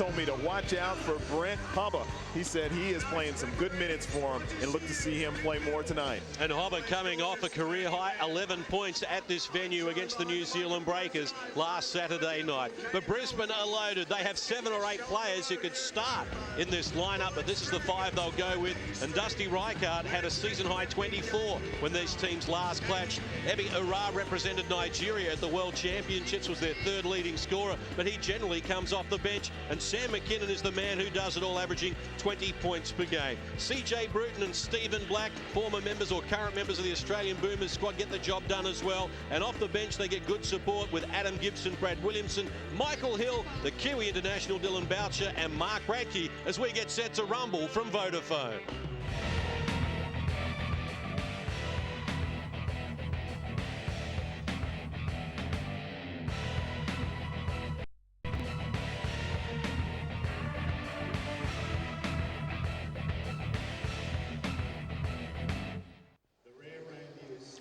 told me to watch out for Brent Hubba. He said he is playing some good minutes for him and look to see him play more tonight. And Hubba coming off a career high 11 points at this venue against the New Zealand Breakers last Saturday night. But Brisbane are loaded. They have 7 or 8 players who could start in this lineup, but this is the 5 they'll go with. And Dusty Reichart had a season high 24 when these teams last clashed. Ebi Ura represented Nigeria at the World Championships, was their 3rd leading scorer, but he generally comes off the bench. And Sam McKinnon is the man who does it all, averaging 20 points per game. CJ Bruton and Stephen Black, former members or current members of the Australian Boomers squad, get the job done as well. And off the bench they get good support with Adam Gibson, Brad Williamson, Michael Hill, the Kiwi international Dylan Boucher, and Mark Radke as we get set to rumble from Vodafone.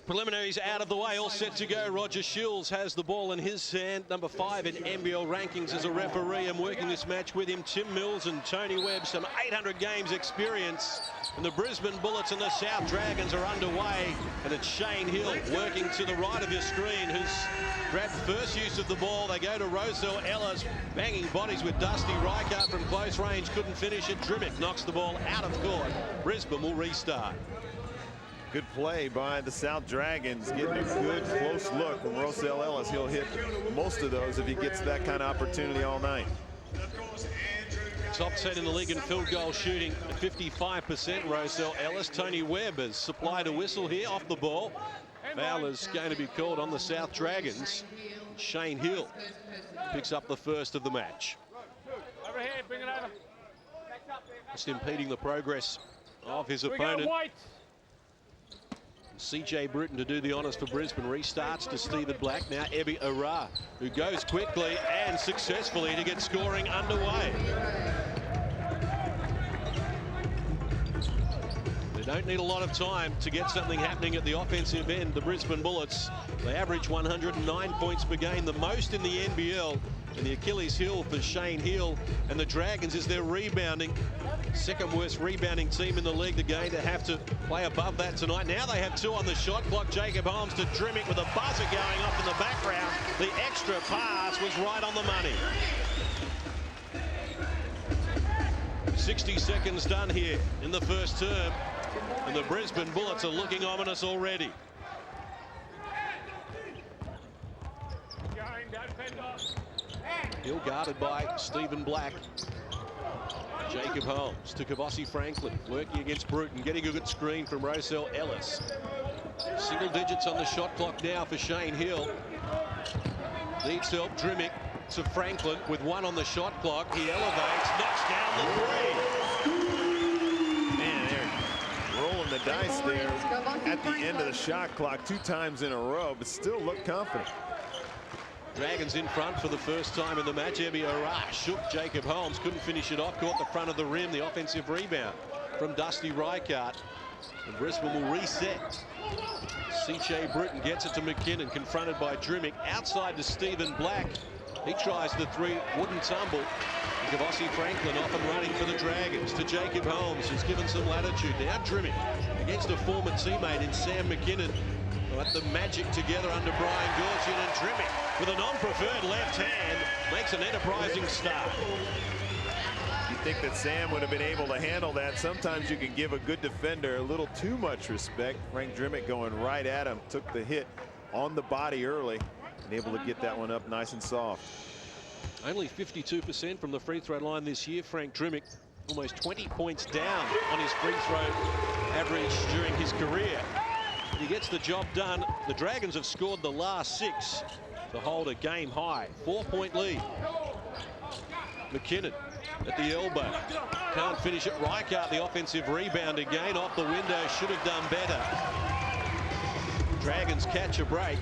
Preliminaries out of the way, all set to go. Roger Shields has the ball in his hand, number 5 in NBL rankings as a referee. I'm working this match with him, Tim Mills and Tony Webb, some 800 games experience. And the Brisbane Bullets and the South Dragons are underway. And it's Shane Hill working to the right of your screen, who's grabbed first use of the ball. They go to Rosell Ellis, banging bodies with Dusty Reichart from close range, couldn't finish it. Drimmick knocks the ball out of court. Brisbane will restart. Good play by the South Dragons, getting a good close look from Rosell Ellis. He'll hit most of those if he gets that kind of opportunity all night. Top 10 in the league in field goal shooting at 55%. Rosell Ellis. Tony Webb has supplied a whistle here off the ball. Foul is going to be called on the South Dragons. Shane Hill picks up the first of the match. Over here, bring it over. Just impeding the progress of his opponent. CJ Bruton to do the honours for Brisbane. Restarts to Stephen Black. Now Ebi Ura, who goes quickly and successfully to get scoring underway. They don't need a lot of time to get something happening at the offensive end. The Brisbane Bullets, they average 109 points per game, the most in the NBL. And the Achilles heel for Shane Hill and the Dragons is their rebounding. 2nd worst rebounding team in the league. They're going to have to play above that tonight. Now they have 2 on the shot clock. Jacob Holmes to Drimmick with a buzzer going off in the background. The extra pass was right on the money. 60 seconds done here in the first term. And the Brisbane Bullets are looking ominous already. Hill guarded by Stephen Black. Jacob Holmes to Kavossi Franklin, working against Bruton, getting a good screen from Rosell Ellis. Single digits on the shot clock now for Shane Hill. Needs help. Drimmick to Franklin with 1 on the shot clock. He elevates, knocks down the 3. Man, they're rolling the dice there at the end of the shot clock 2 times in a row, but still look confident. Dragons in front for the first time in the match. Ebi Ura shook Jacob Holmes, couldn't finish it off, caught the front of the rim. The offensive rebound from Dusty Reichart. And Brisbane will reset. CJ Bruton gets it to McKinnon, confronted by Drimmick. Outside to Stephen Black. He tries the 3, wouldn't tumble. Kavossi Franklin off and running for the Dragons to Jacob Holmes, who's given some latitude. Now Drimmick against a former teammate in Sam McKinnon. At the magic together under Brian Gorgian, and Drimmick with a non-preferred left hand makes an enterprising start. You think that Sam would have been able to handle that. Sometimes you can give a good defender a little too much respect. Frank Drimmick going right at him, took the hit on the body early and able to get that one up nice and soft. Only 52% from the free throw line this year. Frank Drimmick almost 20 points down on his free throw average during his career. He gets the job done. The Dragons have scored the last 6 to hold a game high 4-point lead. McKinnon at the elbow, can't finish it. Reichart the offensive rebound again off the window, should have done better. Dragons catch a break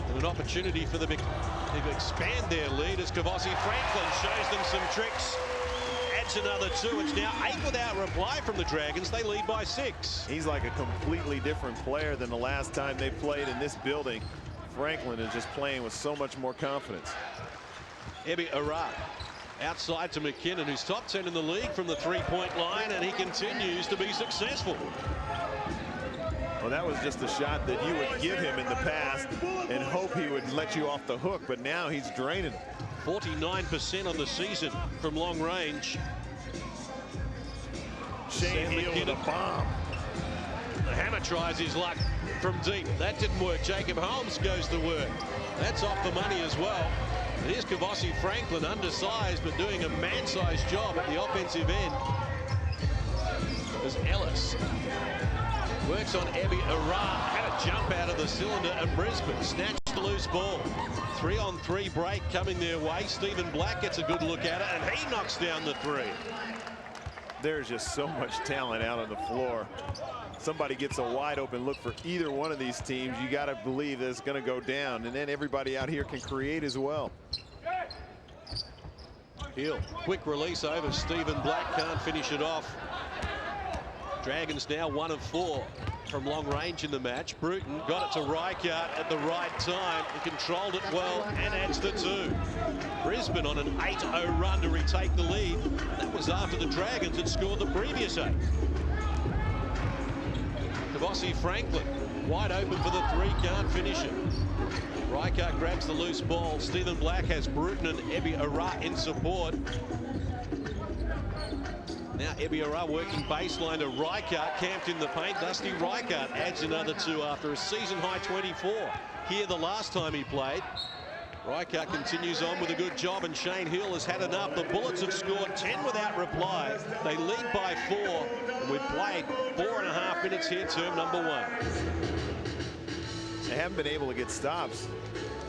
and an opportunity for them to expand their lead as Kavossi Franklin shows them some tricks. Another 2. It's now 8 without reply from the Dragons. They lead by 6. He's like a completely different player than the last time they played in this building. Franklin is just playing with so much more confidence. Ebi Ura Outside to McKinnon, who's top 10 in the league from the three-point line, and he continues to be successful. Well, that was just a shot that you would give him in the past and hope he would let you off the hook, but now he's draining. 49% on the season from long range. Shane Hill with a bomb. The Hammer tries his luck from deep. That didn't work. Jacob Holmes goes to work. That's off the money as well. And here's Kavossi Franklin, undersized, but doing a man-sized job at the offensive end. As Ellis works on Ebi Arad. Had a jump out of the cylinder, and Brisbane snatched the loose ball. 3-on-3 break coming their way. Stephen Black gets a good look at it, and he knocks down the three. There's just so much talent out on the floor. Somebody gets a wide open look for either one of these teams, you got to believe that it's going to go down, and then everybody out here can create as well. Hill, quick release over Stephen Black, can't finish it off. Dragons now 1 of 4 from long range in the match. Bruton got it to Reichert at the right time. He controlled it well and adds the 2. Brisbane on an 8-0 run to retake the lead. That was after the Dragons had scored the previous 8. Kavossi Franklin wide open for the 3, can't finish it. Reichert grabs the loose ball. Stephen Black has Bruton and Ebi Arad in support. Now Ebi Arad working baseline to Reichert, camped in the paint. Dusty Reichert adds another 2 after a season-high 24 here the last time he played. Reichert continues on with a good job, and Shane Hill has had enough. The Bullets have scored 10 without reply. They lead by 4, and we've played 4.5 minutes here, term number 1. They haven't been able to get stops.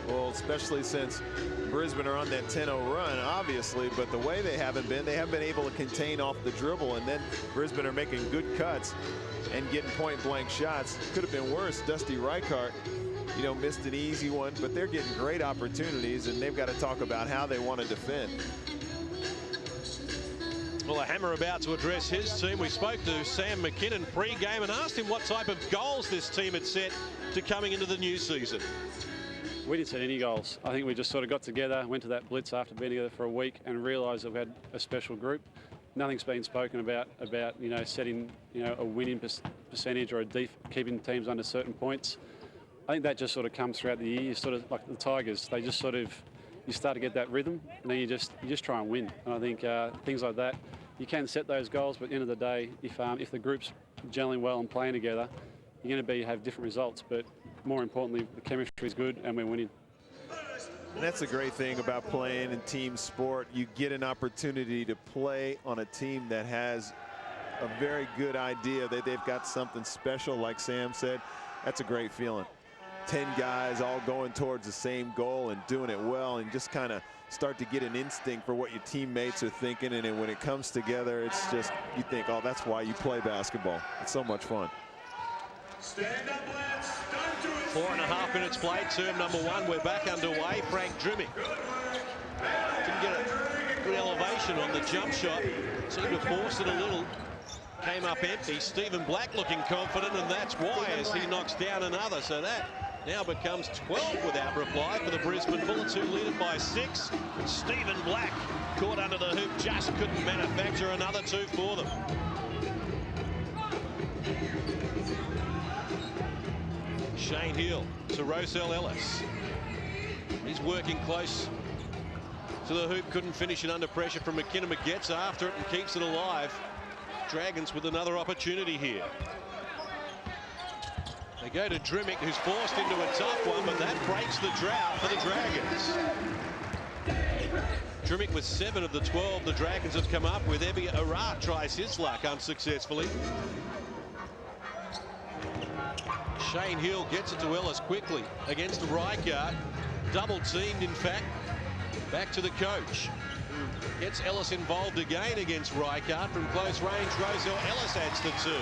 Well, especially since Brisbane are on that 10-0 run, obviously, but the way they haven't been able to contain off the dribble, and then Brisbane are making good cuts and getting point-blank shots. Could have been worse. Dusty Reichert, you know, missed an easy one, but they're getting great opportunities, and they've got to talk about how they want to defend. Well, a Hammer about to address his team. We spoke to Sam McKinnon pre-game and asked him what type of goals this team had set to coming into the new season. We didn't set any goals. I think we just sort of got together, went to that blitz after being together for a week, and realised that we had a special group. Nothing's been spoken about you know, setting, you know, a winning percentage or keeping teams under certain points. I think that just sort of comes throughout the year. You sort of, like the Tigers, they just sort of, you start to get that rhythm, and then you just try and win. And I think things like that, you can set those goals, but at the end of the day, if the group's gelling well and playing together, you're going to have different results. But more importantly, the chemistry is good and we're winning. And that's the great thing about playing in team sport. You get an opportunity to play on a team that has a very good idea that they've got something special, like Sam said. That's a great feeling. 10 guys all going towards the same goal and doing it well, and just kind of start to get an instinct for what your teammates are thinking. And then when it comes together, it's just, you think, oh, that's why you play basketball. It's so much fun. 4.5 minutes played, term number 1. We're back underway. Frank Drimmick didn't get a good elevation on the jump shot. Seemed to force it a little. Came up empty. Stephen Black looking confident, and that's why, as he knocks down another. So that now becomes 12 without reply for the Brisbane Bullets, who lead it by 6. Stephen Black caught under the hoop, just couldn't manufacture another 2 for them. Shane Hill to Rosell Ellis. He's working close to the hoop, couldn't finish it under pressure from McKinnon, but gets after it and keeps it alive. Dragons with another opportunity here. They go to Drimmick, who's forced into a tough one, but that breaks the drought for the Dragons. Drimmick with 7 of the 12 the Dragons have come up with. Ebi Arad tries his luck unsuccessfully. Shane Hill gets it to Ellis quickly against Reichert. Double teamed, in fact. Back to the coach. Gets Ellis involved again against Reichert from close range. Rosell Ellis adds the 2.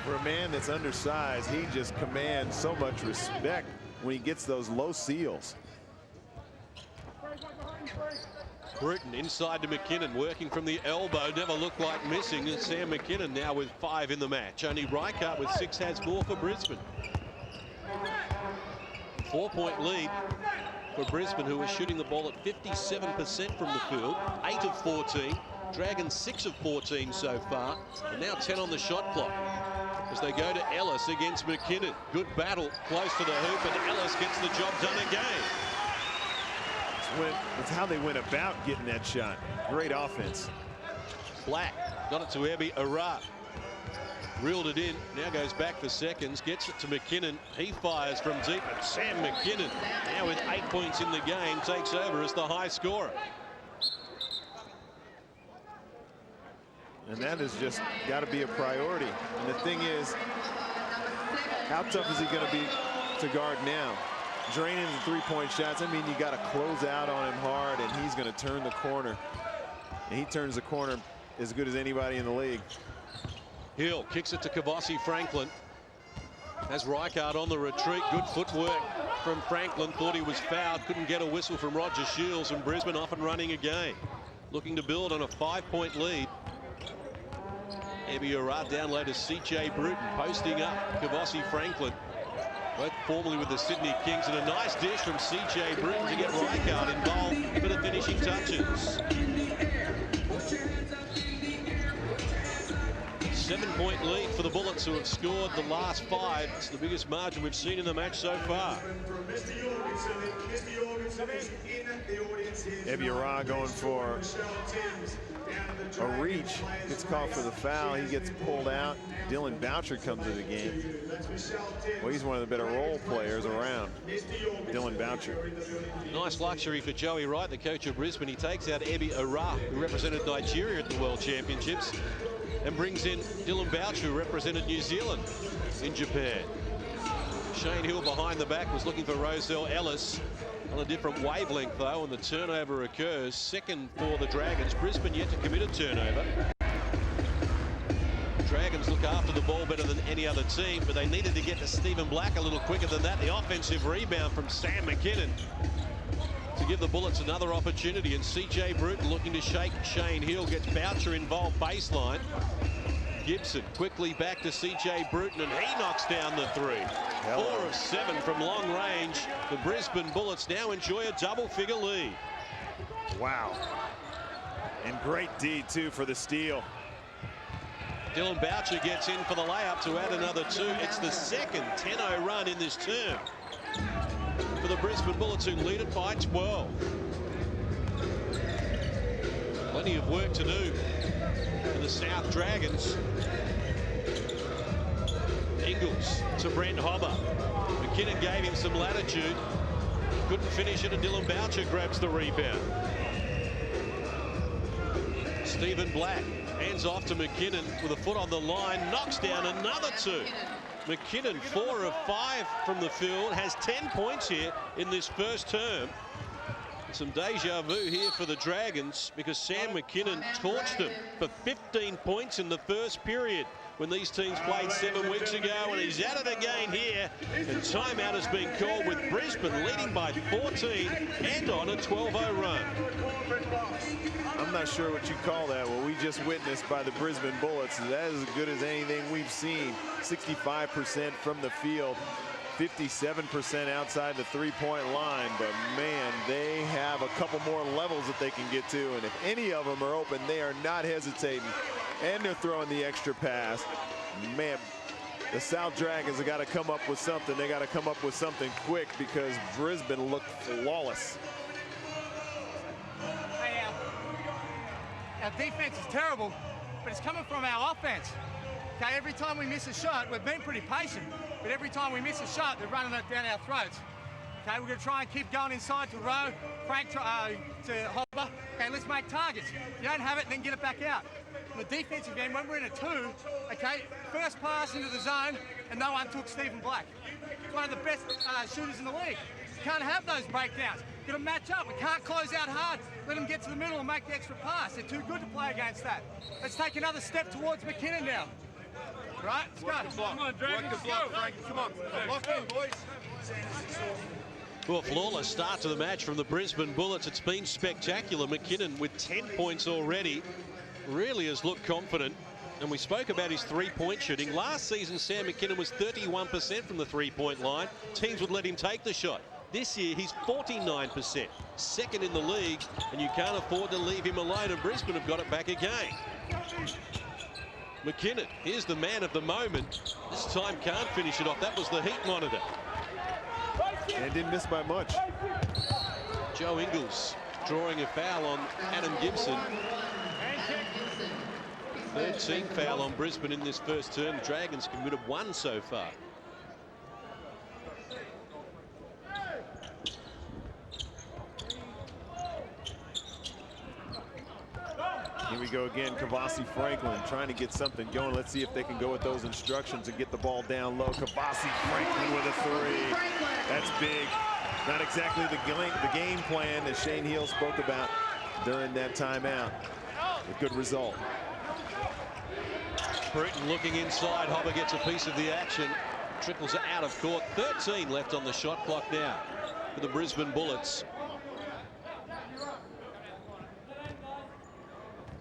For a man that's undersized, he just commands so much respect when he gets those low seals. Bruton inside to McKinnon, working from the elbow, never looked like missing. And Sam McKinnon now with 5 in the match. Only Reichert with 6 has more for Brisbane. 4-point lead for Brisbane, who are shooting the ball at 57% from the field, 8 of 14. Dragons 6 of 14 so far, and now 10 on the shot clock as they go to Ellis against McKinnon. Good battle close to the hoop, and Ellis gets the job done again. That's how they went about getting that shot. Great offense. Black got it to Ebi Arap. Reeled it in, now goes back for seconds, gets it to McKinnon. He fires from deep, and Sam McKinnon, now with 8 points in the game, takes over as the high scorer. And that has just got to be a priority. And the thing is, how tough is he going to be to guard now? Draining the three-point shots. I mean, you got to close out on him hard, and he's going to turn the corner. And he turns the corner as good as anybody in the league. Hill kicks it to Kavossi Franklin. Has Reichard on the retreat. Good footwork from Franklin. Thought he was fouled. Couldn't get a whistle from Roger Shields, and Brisbane off and running again. Looking to build on a 5-point lead. Ebi Arap down low to CJ Bruton, posting up Kavossi Franklin. Both formerly with the Sydney Kings, and a nice dish from CJ Bruton to get Reichard involved for the finishing touches. 7-point lead for the Bullets, who have scored the last 5. It's the biggest margin we've seen in the match so far. Ebi Arap going for a reach. Gets called for the foul. He gets pulled out. Dylan Boucher comes to the game. Well, he's one of the better role players around. Dylan Boucher. Nice luxury for Joey Wright, the coach of Brisbane. He takes out Ebi Arap, who represented Nigeria at the World Championships, and brings in Dylan Boucher, who represented New Zealand in Japan. Shane Hill behind the back was looking for Roselle Ellis. On a different wavelength, though, and the turnover occurs. Second for the Dragons. Brisbane yet to commit a turnover. Dragons look after the ball better than any other team, but they needed to get to Stephen Black a little quicker than that. The offensive rebound from Sam McKinnon to give the Bullets another opportunity, and CJ Bruton looking to shake Shane Hill. Gets Boucher involved baseline. Gibson quickly back to CJ Bruton, and he knocks down the 3. 4 of 7 from long range. The Brisbane Bullets now enjoy a double-figure lead. Wow. And great D, too, for the steal. Dylan Boucher gets in for the layup to add another 2. It's the second 10-0 run in this term for the Brisbane Bullets, who lead it by 12. Plenty of work to do for the South Dragons. Ingles to Brent Hobber. McKinnon gave him some latitude. Couldn't finish it, and Dylan Boucher grabs the rebound. Stephen Black hands off to McKinnon with a foot on the line. Knocks down another 2. McKinnon 4 of 5 from the field. Has 10 points here in this first term. Some deja vu here for the Dragons, because Sam McKinnon torched them for 15 points in the first period when these teams played 7 weeks ago, and he's at it again here. And timeout has been called, with Brisbane leading by 14 and on a 12-0 run. I'm not sure what you call that. What we just witnessed by the Brisbane Bullets, that is as good as anything we've seen. 65% from the field, 57% outside the three-point line. But man, they have a couple more levels that they can get to, and if any of them are open, they are not hesitating, and they're throwing the extra pass. Man, the South Dragons have got to come up with something. They got to come up with something quick, because Brisbane looked flawless. Hey, our defense is terrible, but it's coming from our offense. Okay, every time we miss a shot, we've been pretty patient, but every time we miss a shot, they're running it down our throats. Okay, we're going to try and keep going inside to Rowe, Frank to Hobber. Okay, let's make targets. If you don't have it, then get it back out. In the defensive game, when we're in a 2, okay, first pass into the zone, and no one took Stephen Black. He's one of the best shooters in the league. You can't have those breakdowns. Got to match up. We can't close out hard. Let them get to the middle and make the extra pass. They're too good to play against that. Let's take another step towards McKinnon now. Right, let's go. Come on, Dragons, let's go. Come on, lock in, boys. Well, flawless start to the match from the Brisbane Bullets. It's been spectacular. McKinnon with 10 points already really has looked confident. And we spoke about his three-point shooting. Last season, Sam McKinnon was 31% from the three-point line. Teams would let him take the shot. This year, he's 49%, second in the league, and you can't afford to leave him alone, and Brisbane have got it back again. McKinnon, here's the man of the moment. This time can't finish it off. That was the heat monitor. And didn't miss by much. Joe Ingles drawing a foul on Adam Gibson. Third team foul on Brisbane in this first term. Dragons committed one so far. Here we go again. Kavasi Franklin trying to get something going. Let's see if they can go with those instructions and get the ball down low. Kavasi Franklin with a three. That's big. Not exactly the game plan that Shane Heal spoke about during that timeout. A good result. Bruton looking inside. Hobber gets a piece of the action. Trickles it out of court. 13 left on the shot clock now for the Brisbane Bullets.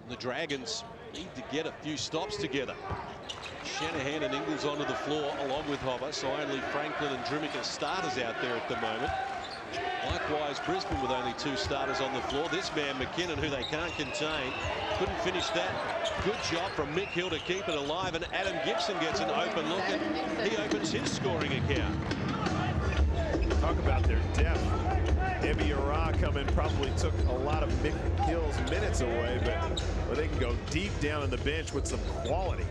The Dragons need to get a few stops together. Shanahan and Ingles onto the floor along with Hobber. So only Franklin and Drimmick as starters out there at the moment. Likewise, Brisbane with only two starters on the floor. This man, McKinnon, who they can't contain, couldn't finish that. Good job from Mick Hill to keep it alive, and Adam Gibson gets an open look, and he opens his scoring account. Talk about their depth. Ebi Ara coming probably took a lot of Mick Hill's minutes away, but they can go deep down in the bench with some quality.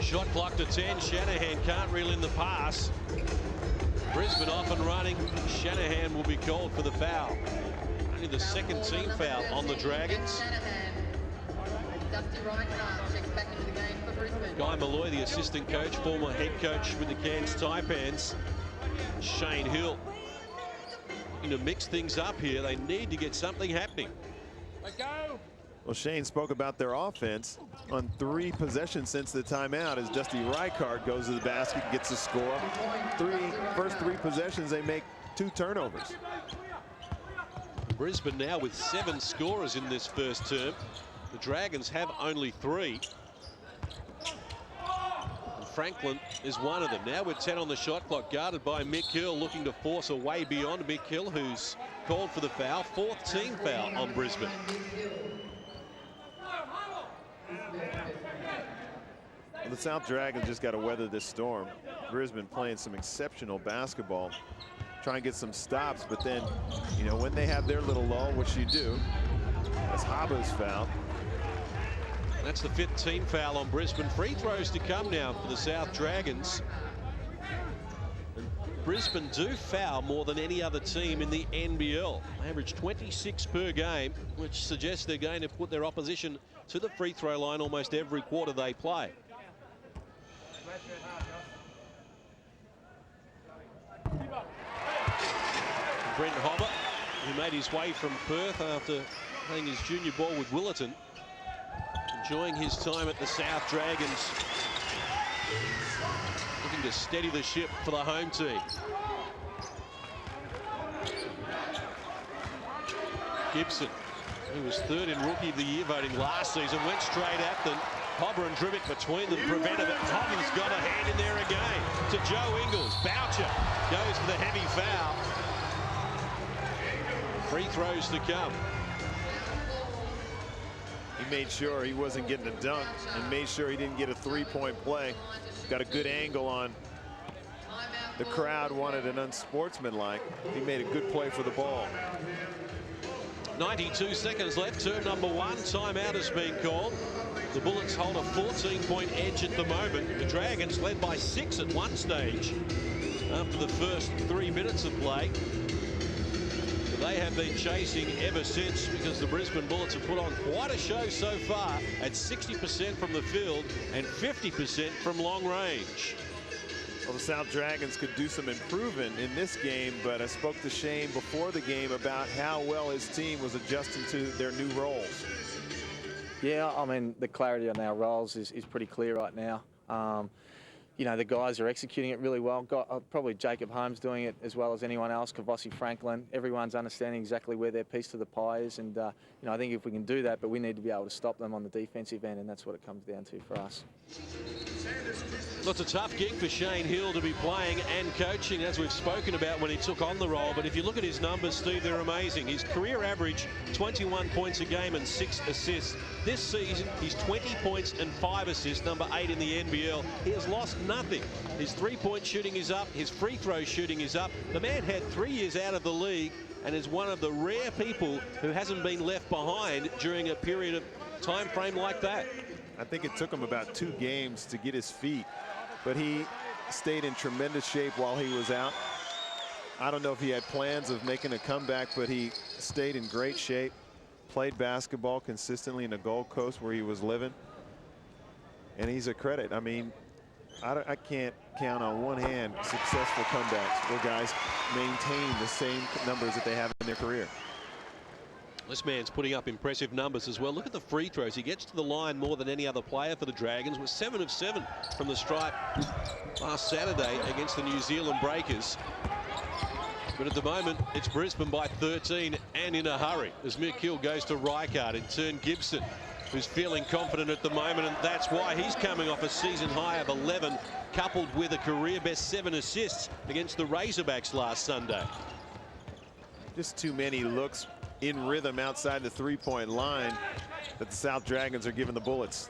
Shot clock to 10. Shanahan can't reel in the pass. Brisbane off and running. Shanahan will be called for the foul. Only the second team foul on the Dragons. Guy Malloy, the assistant coach, former head coach with the Cairns Taipans. Shane Hill looking to mix things up here. They need to get something happening. Let go. Well, Shane spoke about their offense on 3 possessions since the timeout as Dusty Reichardt goes to the basket, gets a score. First three possessions, they make 2 turnovers. Brisbane now with 7 scorers in this first term. The Dragons have only 3. And Franklin is one of them. Now with 10 on the shot clock, guarded by Mick Hill, looking to force a way beyond Mick Hill, who's called for the foul. 4th team foul on Brisbane. Well, the South Dragons just got to weather this storm. Brisbane playing some exceptional basketball, try and get some stops, but then, you know, when they have their little lull, which you do, that's Haba's foul. That's the 5th team foul on Brisbane. Free throws to come now for the South Dragons. And Brisbane do foul more than any other team in the NBL. They average 26 per game, which suggests they're going to put their opposition to the free throw line almost every quarter they play. Brent Hobber, who made his way from Perth after playing his junior ball with Willerton, enjoying his time at the South Dragons, looking to steady the ship for the home team. Gibson, who was 3rd in Rookie of the Year voting last season, went straight at them. Hobber and Drimmick between them prevented it. Hobber's got a hand in there again to Joe Ingles. Boucher goes for the heavy foul. Free throws to come. He made sure he wasn't getting a dunk and made sure he didn't get a 3-point play. Got a good angle on. The crowd wanted an unsportsmanlike. He made a good play for the ball. 92 seconds left. Term number 1. Timeout has been called. The Bullets hold a 14-point edge at the moment. The Dragons led by 6 at one stage after the first 3 minutes of play. But they have been chasing ever since, because the Brisbane Bullets have put on quite a show so far at 60% from the field and 50% from long range. Well, the South Dragons could do some improving in this game, but I spoke to Shane before the game about how well his team was adjusting to their new roles. Yeah, I mean, the clarity on our roles is pretty clear right now. You know, the guys are executing it really well. Probably Jacob Holmes doing it as well as anyone else, Kavasi Franklin. Everyone's understanding exactly where their piece of the pie is. And, you know, I think if we can do that, but we need to be able to stop them on the defensive end, and that's what it comes down to for us. Well, it's a tough gig for Shane Hill to be playing and coaching, as we've spoken about when he took on the role. But if you look at his numbers, Steve, they're amazing. His career average, 21 points a game and 6 assists. This season, he's 20 points and 5 assists, number 8 in the NBL. He has lost nothing. His three-point shooting is up. His free throw shooting is up. The man had 3 years out of the league and is one of the rare people who hasn't been left behind during a period of time frame like that. I think it took him about 2 games to get his feet, but he stayed in tremendous shape while he was out. I don't know if he had plans of making a comeback, but he stayed in great shape, played basketball consistently in the Gold Coast where he was living, and he's a credit. I mean, I can't count on one hand successful comebacks where guys maintain the same numbers that they have in their career. This man's putting up impressive numbers as well. Look at the free throws. He gets to the line more than any other player for the Dragons. Was 7 of 7 from the stripe last Saturday against the New Zealand Breakers. But at the moment, it's Brisbane by 13 and in a hurry as Mick Hill goes to Rijkaard. In turn, Gibson, who's feeling confident at the moment, and that's why he's coming off a season high of 11, coupled with a career best 7 assists against the Razorbacks last Sunday. Just too many looks in rhythm outside the three-point line that the South Dragons are giving the Bullets.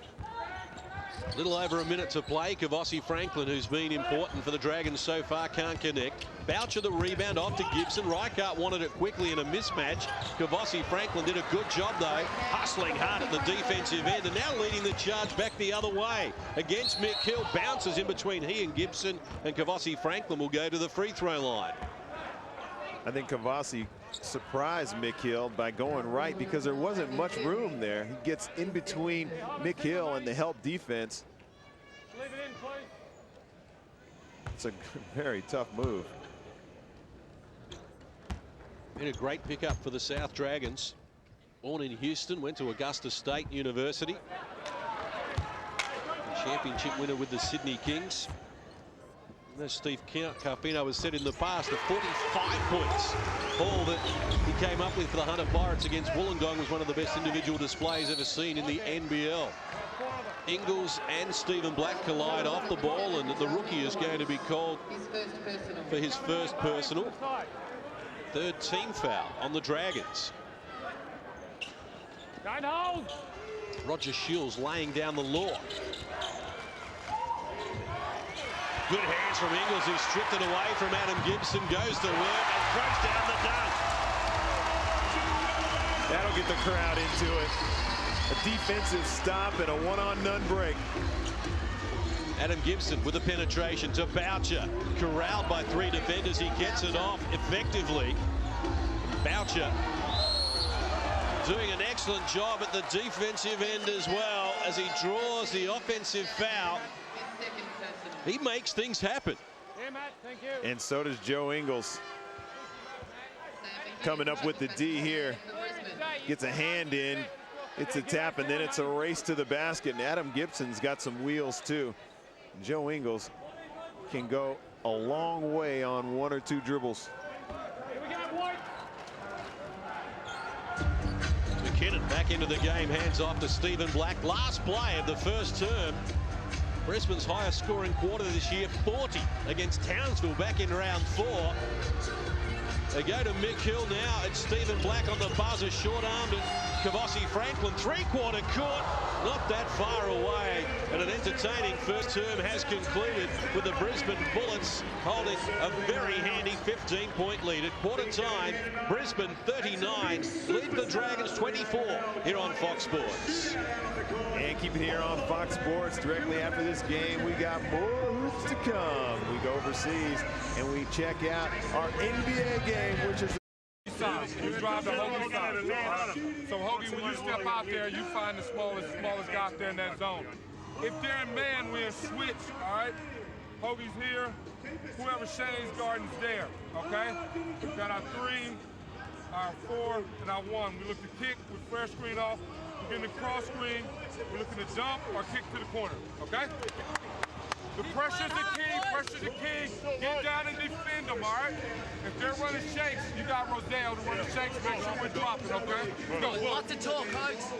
A little over a minute to play. Kavossi Franklin, who's been important for the Dragons so far, can't connect. Boucher the rebound off to Gibson. Rijkaard wanted it quickly in a mismatch. Kavossi Franklin did a good job though, hustling hard at the defensive end and now leading the charge back the other way against Mick Hill. Bounces in between he and Gibson, and Kavossi Franklin will go to the free throw line. I think Kavossi surprised Mick Hill by going right because there wasn't much room there. He gets in between Mick Hill and the help defense. It's a very tough move. Been a great pickup for the South Dragons. Born in Houston, went to Augusta State University. Championship winner with the Sydney Kings. As Steve Carpino has said in the past, the 45 points all that he came up with for the Hunter Pirates against Wollongong was one of the best individual displays ever seen in the NBL. Ingles and Stephen Black collide off the ball, and the rookie is going to be called for his first personal. 3rd team foul on the Dragons. Roger Shields laying down the law. Good hands from Ingles, who stripped it away from Adam Gibson, goes to work and throws down the dunk. That'll get the crowd into it. A defensive stop and a one-on-none break. Adam Gibson with a penetration to Boucher. Corralled by 3 defenders. He gets it off effectively. Boucher doing an excellent job at the defensive end as well as he draws the offensive foul. He makes things happen. And so does Joe Ingles. Coming up with the D here. Gets a hand in. It's a tap, and then it's a race to the basket. And Adam Gibson's got some wheels, too. Joe Ingles can go a long way on 1 or 2 dribbles. McKinnon back into the game. Hands off to Stephen Black. Last play of the first term. Brisbane's highest scoring quarter this year, 40 against Townsville back in round 4. They go to Mick Hill now. It's Stephen Black on the buzzer, short-armed, and Kavossi Franklin, 3-quarter court, not that far away. And an entertaining first term has concluded with the Brisbane Bullets holding a very handy 15-point lead. At quarter time, Brisbane 39, lead the Dragons 24 here on Fox Sports. And keep it here on Fox Sports. Directly after this game, we got more hoops to come. We go overseas and we check out our NBA game, which is You drive the Hoagie side. So Hoagie, when you step out there, you find the smallest guy out there in that zone. If they're in man, we're switch, all right? Hoagie's here. Whoever Shane's guarding's there, okay? We've got our 3, our 4, and our 1. We look to kick with fresh screen off. We're getting the cross screen. We're looking to jump or kick to the corner, okay? The pressure's the key, pressure's the key. Get down and defend them, all right? If they're running shakes, you got Rodale to run the shakes, make sure we're dropping, okay? Let's go. Lots of talk, Hoax.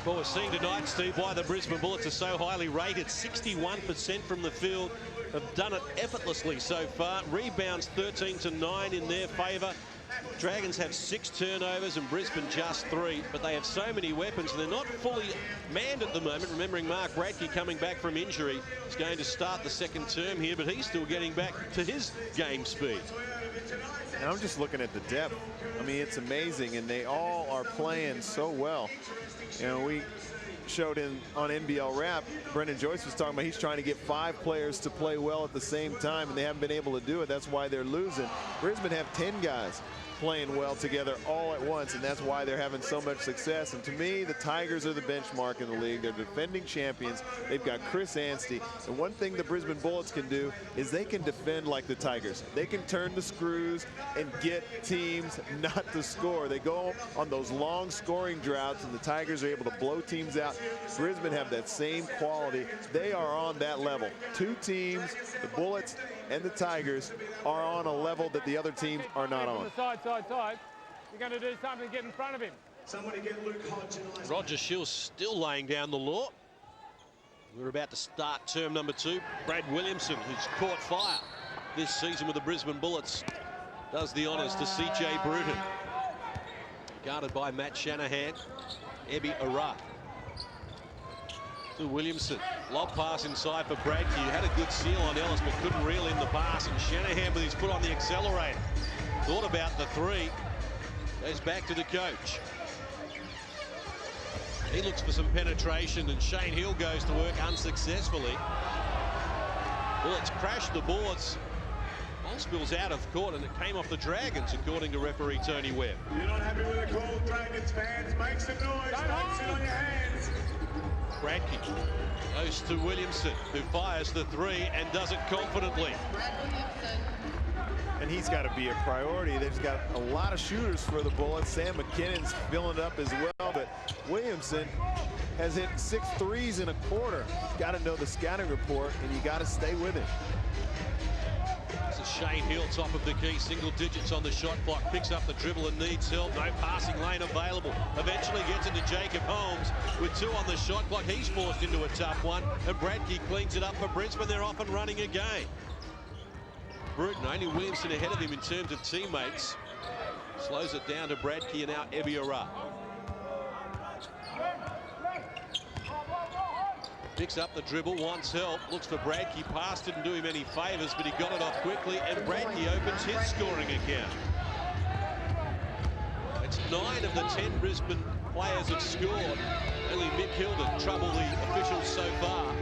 Well, we're seeing tonight, Steve, why the Brisbane Bullets are so highly rated. 61% from the field, have done it effortlessly so far. Rebounds 13-9 in their favour. Dragons have 6 turnovers and Brisbane just 3, but they have so many weapons and they're not fully manned at the moment. Remembering Mark Bradke coming back from injury is going to start the second term here, but he's still getting back to his game speed. And I'm just looking at the depth. I mean, it's amazing, and they all are playing so well. You know, we showed on NBL Rap, Brendan Joyce was talking about he's trying to get 5 players to play well at the same time, and they haven't been able to do it. That's why they're losing. Brisbane have 10 guys playing well together all at once, and that's why they're having so much success. And to me, the Tigers are the benchmark in the league. They're defending champions. They've got Chris Anstey. And one thing the Brisbane Bullets can do is they can defend like the Tigers. They can turn the screws and get teams not to score. They go on those long scoring droughts, and the Tigers are able to blow teams out. Brisbane have that same quality. They are on that level. 2 teams, the Bullets and the Tigers, are on a level that the other teams are not on. Side. You're going to do something to get in front of him. Somebody get Luke Hodge. Roger Shields still laying down the law. We're about to start term number 2. Brad Williamson, who's caught fire this season with the Brisbane Bullets, does the honours to CJ Bruton. Guarded by Matt Shanahan. Ebi Ara to Williamson. Lob pass inside for Bradke. Had a good seal on Ellis, but couldn't reel in the pass. And Shanahan with his foot on the accelerator. Thought about the 3. Goes back to the coach. He looks for some penetration, and Shane Hill goes to work unsuccessfully. Bullets crashed the boards. Ball spills out of court, and it came off the Dragons, according to referee Tony Webb. You're not happy with the call, Dragons fans. Make some noise. Don't sit on your hands. Bradke goes to Williamson, who fires the 3 and does it confidently. And he's got to be a priority. They've got a lot of shooters for the Bullets. Sam McKinnon's filling it up as well, but Williamson has hit 6 threes in a quarter. Got to know the scouting report, and you got to stay with it. This is Shane Hill, top of the key, single digits on the shot clock, picks up the dribble and needs help. No passing lane available. Eventually gets into Jacob Holmes with 2 on the shot clock. He's forced into a tough one, and Bradke cleans it up for Brisbane. They're off and running again. Bruton, only Williamson ahead of him in terms of teammates. Slows it down to Bradke and now Ebi Ara. Picks up the dribble, wants help, looks for Bradke. Pass didn't do him any favours, but he got it off quickly, and Bradke opens his scoring account. It's 9 of the 10 Brisbane players have scored. Only Mick Hill to trouble the officials so far.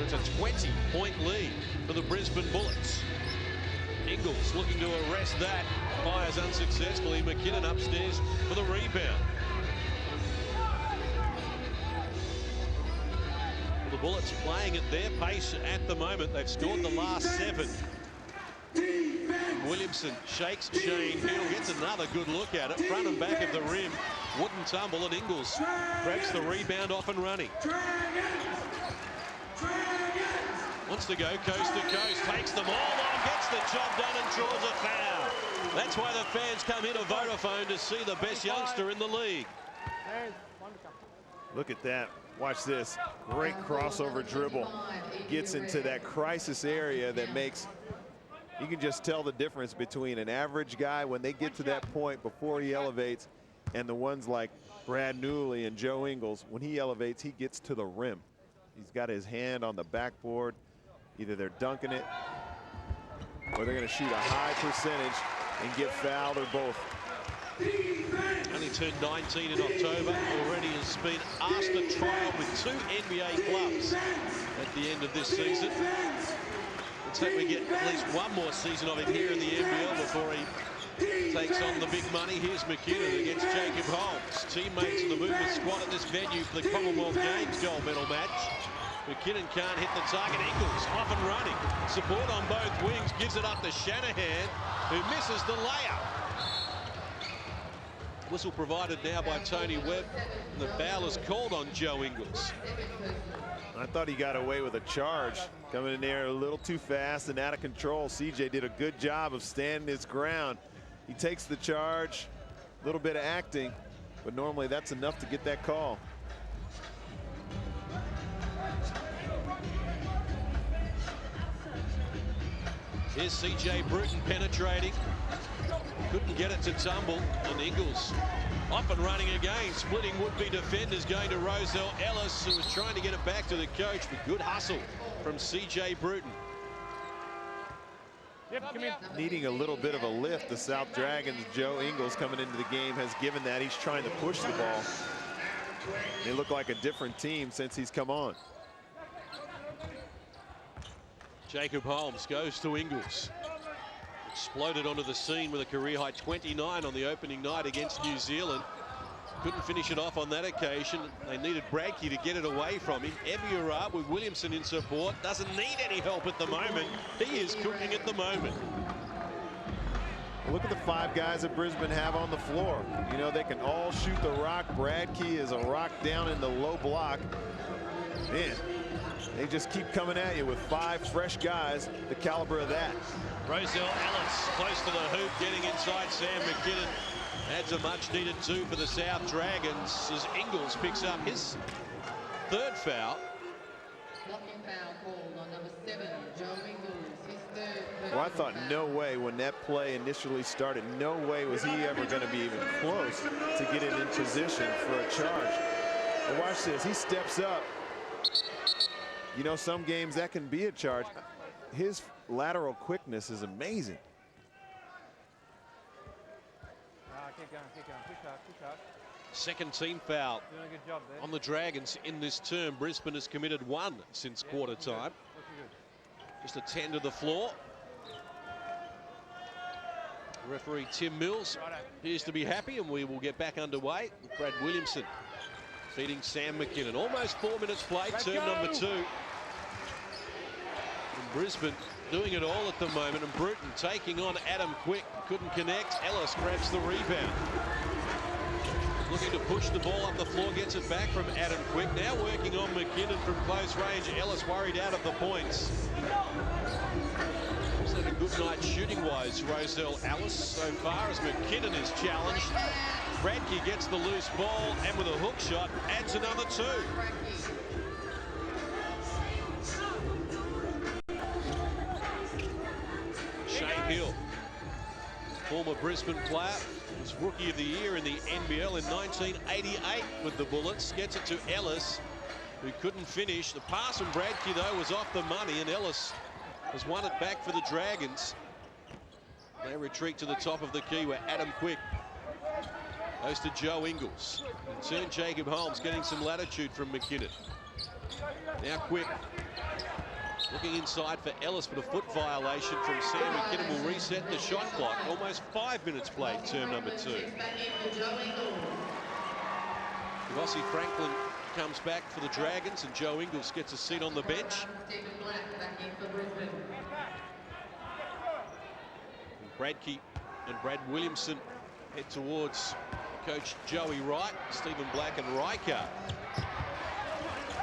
It's a 20-point lead for the Brisbane Bullets. Ingles looking to arrest that. Fires unsuccessfully. McKinnon upstairs for the rebound. The Bullets playing at their pace at the moment. They've scored the last 7. Williamson shakes Shane Hill, gets another good look at it. Front and back of the rim. Wouldn't tumble, and Ingles grabs the rebound off and running. Wants to go coast to coast, takes them all on, gets the job done and draws a foul. That's why the fans come here to Vodafone to see the best youngster in the league. Look at that. Watch this. Great crossover dribble. Gets into that crisis area that makes, you can just tell the difference between an average guy when they get to that point before he elevates, and the ones like Brad Newley and Joe Ingles. When he elevates, he gets to the rim. He's got his hand on the backboard. Either they're dunking it or they're going to shoot a high percentage and get fouled, or both. Only turned 19 in October. Already has been asked to trial with 2 NBA clubs at the end of this season. Let's hope we get at least one more season of him here in the NBL before he takes on the big money. Here's McKinnon against Jacob Holmes. Teammates of the Movement squad at this venue for the Commonwealth Games gold medal match. McKinnon can't hit the target. Ingles off and running. Support on both wings. Gives it up to Shanahan, who misses the layup. Whistle provided now by Tony Webb. And the foul is called on Joe Ingles. I thought he got away with a charge. Coming in there a little too fast and out of control. CJ did a good job of standing his ground. He takes the charge. A little bit of acting. but normally that's enough to get that call. Here's C.J. Bruton penetrating. Couldn't get it to tumble, and Ingles off and running again. Splitting would-be defenders going to Roselle Ellis, who was trying to get it back to the coach, but good hustle from C.J. Bruton. Yep, come in. Needing a little bit of a lift, the South Dragons. Joe Ingles coming into the game has given that. He's trying to push the ball. They look like a different team since he's come on. Jacob Holmes goes to Ingles. Exploded onto the scene with a career-high 29 on the opening night against New Zealand. Couldn't finish it off on that occasion. They needed Bradkey to get it away from him. Ebiura with Williamson in support. Doesn't need any help at the moment. He is cooking at the moment. Look at the 5 guys that Brisbane have on the floor. You know, they can all shoot the rock. Bradkey is a rock down in the low block. Man, they just keep coming at you with 5 fresh guys, the caliber of that. Roselle Ellis close to the hoop, getting inside Sam McKinnon. Adds a much-needed 2 for the South Dragons as Ingles picks up his 3rd foul. Blocking foul called on number 7, Joe Ingles, his 3rd. Well, I thought no way when that play initially started, no way was he ever going to be even close to get it in position for a charge. But watch this, he steps up. You know, some games that can be a charge. His lateral quickness is amazing. Keep going, push hard. Second team foul Doing a good job there. on the Dragons in this term. Brisbane has committed 1 since quarter time. Just a 10 to the floor. Referee Tim Mills appears to be happy, and we will get back underway with Brad Williamson feeding Sam McKinnon. Almost 4 minutes played, term number 2. And Brisbane doing it all at the moment, and Bruton taking on Adam Quick. Couldn't connect. Ellis grabs the rebound. Looking to push the ball up the floor, gets it back from Adam Quick. Now working on McKinnon from close range. Ellis worried out of the points. He's had a good night shooting-wise, Roselle Ellis, so far as McKinnon is challenged. Bradkey gets the loose ball, and with a hook shot, adds another 2. Shane Hill, former Brisbane player, was Rookie of the Year in the NBL in 1988 with the Bullets. Gets it to Ellis, who couldn't finish. The pass from Bradkey, though, was off the money, and Ellis has won it back for the Dragons. They retreat to the top of the key where Adam Quick goes to Joe Ingles. In turn, Jacob Holmes getting some latitude from McKinnon. Now Quick looking inside for Ellis, but a foot violation from Sam McKinnon will reset the shot clock. Almost 5 minutes played, term number 2. Kavossi Franklin comes back for the Dragons, and Joe Ingles gets a seat on the bench. And Bradkey and Brad Williamson head towards Coach Joey Wright, Stephen Black and Riker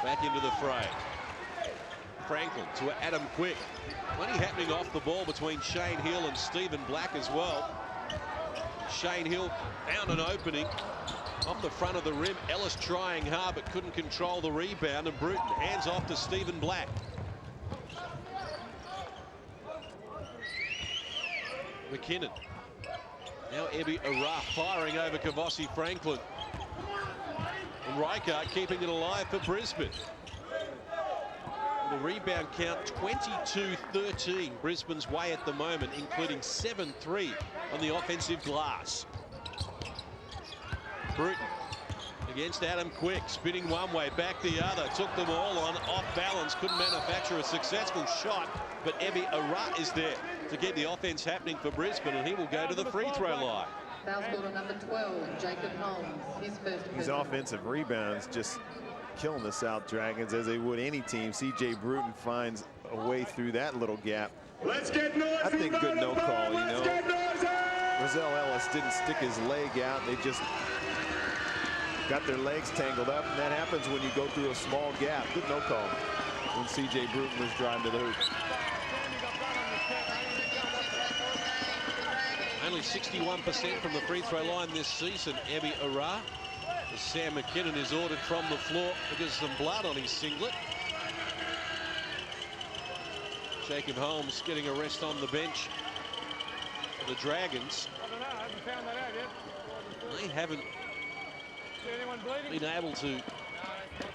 back into the fray. Franklin to Adam Quick. Plenty happening off the ball between Shane Hill and Stephen Black as well. Shane Hill found an opening off the front of the rim. Ellis trying hard but couldn't control the rebound, and Bruton hands off to Stephen Black. McKinnon. Now Ebiura firing over Kavossi Franklin. And Riker keeping it alive for Brisbane. The rebound count 22-13 Brisbane's way at the moment, including 7-3 on the offensive glass. Bruton against Adam Quick, spinning one way, back the other, took them all on, off balance, couldn't manufacture a successful shot, but Ebiura is there to keep the offense happening for Brisbane, and he will go to the free throw line. Foul scored on number 12, Jacob Holmes, his first. These offensive rebounds just killing the South Dragons as they would any team. C.J. Bruton finds a way through that little gap. Let's get noisy. I think good no call, you Let's know. get noisy. Roselle Ellis didn't stick his leg out. They just got their legs tangled up, and that happens when you go through a small gap. Good no call when C.J. Bruton was driving to the hoop. Only 61% from the free throw line this season, Ebiura. Sam McKinnon is ordered from the floor because of some blood on his singlet. Jacob Holmes getting a rest on the bench for the Dragons. I don't know, I haven't found that out yet. They haven't Anyone bleeding? been able to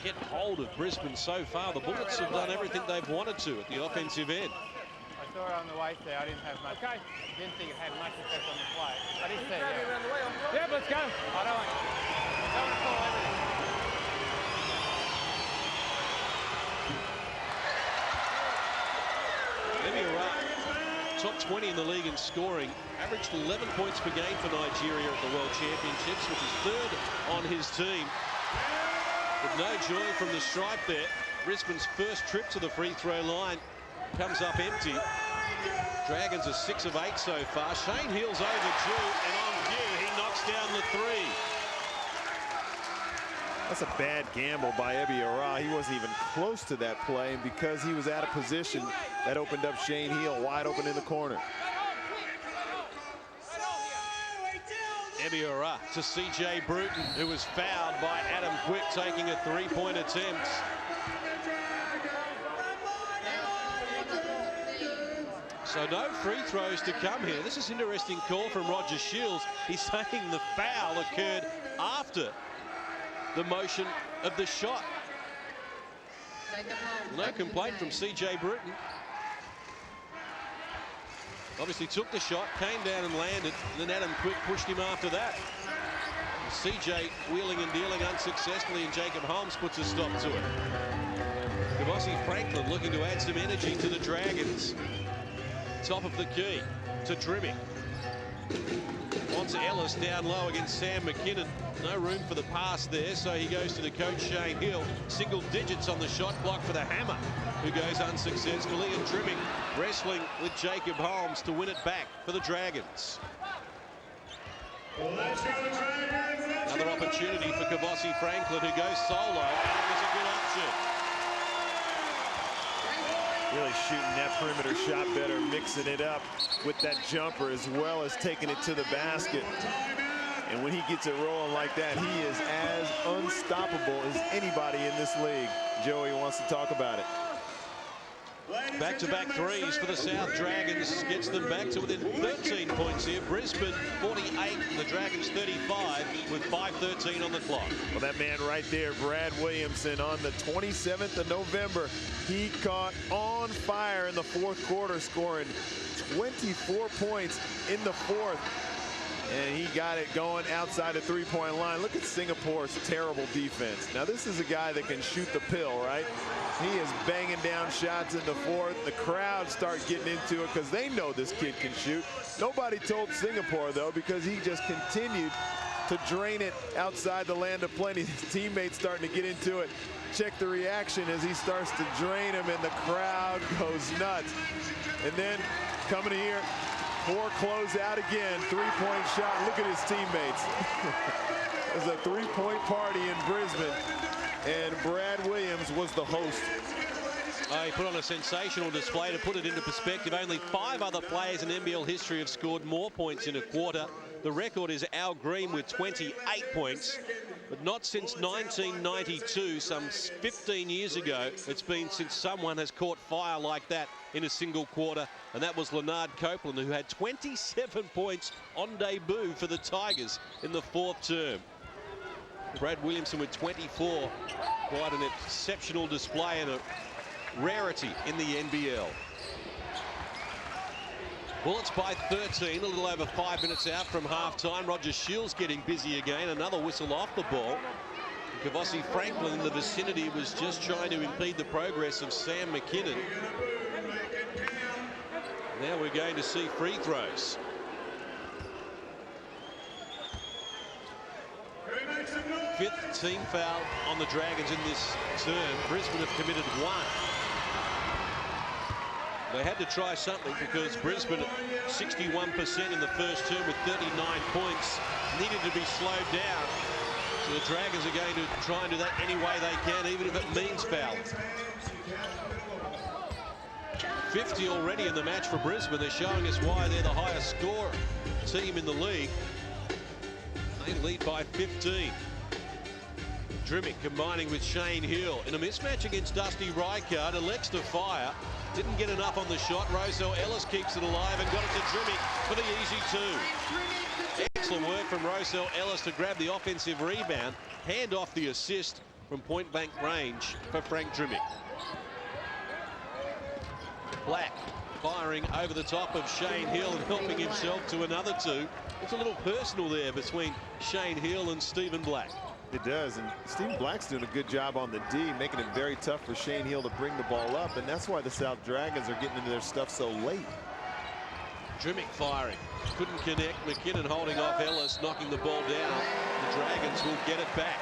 get hold of Brisbane so far. The Bullets have done everything they've wanted to at the offensive end. I saw it on the waist there. I didn't have much. Okay. Didn't think it had much effect on the play. I didn't see it. Yeah, let's go. I don't want to call everything. Top 20 in the league in scoring, averaged 11 points per game for Nigeria at the World Championships, which is third on his team. With no joy from the stripe there, Brisbane's first trip to the free throw line comes up empty. Dragons are 6 of 8 so far. Shane Heal's overdue, and on view, he knocks down the 3. That's a bad gamble by Ebiora. He wasn't even close to that play, and because he was out of position, that opened up Shane Heal wide open in the corner. Ebiora to CJ Bruton, who was fouled by Adam Quick, taking a 3-point attempt. So no free throws to come here. This is an interesting call from Roger Shields. He's saying the foul occurred after the motion of the shot. No complaint from CJ Bruton. Obviously took the shot, came down and landed, and then Adam Quick pushed him after that. CJ wheeling and dealing unsuccessfully, and Jacob Holmes puts a stop to it. Kavossi Franklin looking to add some energy to the Dragons. Top of the key to Drimming. Wants Ellis down low against Sam McKinnon. No room for the pass there, so he goes to the coach Shane Hill. Single digits on the shot clock for the Hammer, who goes unsuccessfully, and Drimming wrestling with Jacob Holmes to win it back for the Dragons. Another opportunity for Kavossi Franklin, who goes solo, and it was a good option. Really shooting that perimeter shot better, mixing it up with that jumper as well as taking it to the basket. And when he gets it rolling like that, he is as unstoppable as anybody in this league. Joey wants to talk about it. Back-to-back threes for the South Dragons, gets them back to within 13 points here. Brisbane 48, the Dragons 35 with 5:13 on the clock. Well, that man right there, Brad Williamson, on the 27th of November, he caught on fire in the fourth quarter, scoring 24 points in the fourth. And he got it going outside the three-point line. Look at Singapore's terrible defense. Now, this is a guy that can shoot the pill, right? He is banging down shots in the fourth. The crowd start getting into it because they know this kid can shoot. Nobody told Singapore, though, because he just continued to drain it outside the land of plenty. His teammates starting to get into it. Check the reaction as he starts to drain him, and the crowd goes nuts. And then coming here, Moore close out again, three-point shot. Look at his teammates. There's a three-point party in Brisbane, and Brad Williams was the host. He put on a sensational display. To put it into perspective, only 5 other players in NBL history have scored more points in a quarter. The record is Al Green with 28 points, but not since 1992, some 15 years ago. It's been since someone has caught fire like that in a single quarter, and that was Leonard Copeland, who had 27 points on debut for the Tigers in the fourth term. Brad Williamson with 24, quite an exceptional display and a rarity in the NBL. Bullets by 13, a little over 5 minutes out from halftime. Roger Shields getting busy again, another whistle off the ball. Kavossi Franklin in the vicinity was just trying to impede the progress of Sam McKinnon. Now we're going to see free throws. Fifth team foul on the Dragons in this term. Brisbane have committed 1. They had to try something because Brisbane, 61% in the first term with 39 points, needed to be slowed down. So the Dragons are going to try and do that any way they can, even if it means fouling. 50 already in the match for Brisbane. They're showing us why they're the highest score team in the league. They lead by 15. Drimmick combining with Shane Hill in a mismatch against Dusty Reichard. Elects to fire. Didn't get enough on the shot. Roselle Ellis keeps it alive and got it to Drimmick for the easy 2. Excellent work from Roselle Ellis to grab the offensive rebound. Hand off the assist from point blank range for Frank Drimmick. Black firing over the top of Shane Hill and helping himself to another 2. It's a little personal there between Shane Hill and Stephen Black. It does, and Stephen Black's doing a good job on the D, making it very tough for Shane Hill to bring the ball up, and that's why the South Dragons are getting into their stuff so late. Drimmick firing. Couldn't connect. McKinnon holding off Ellis, knocking the ball down. The Dragons will get it back.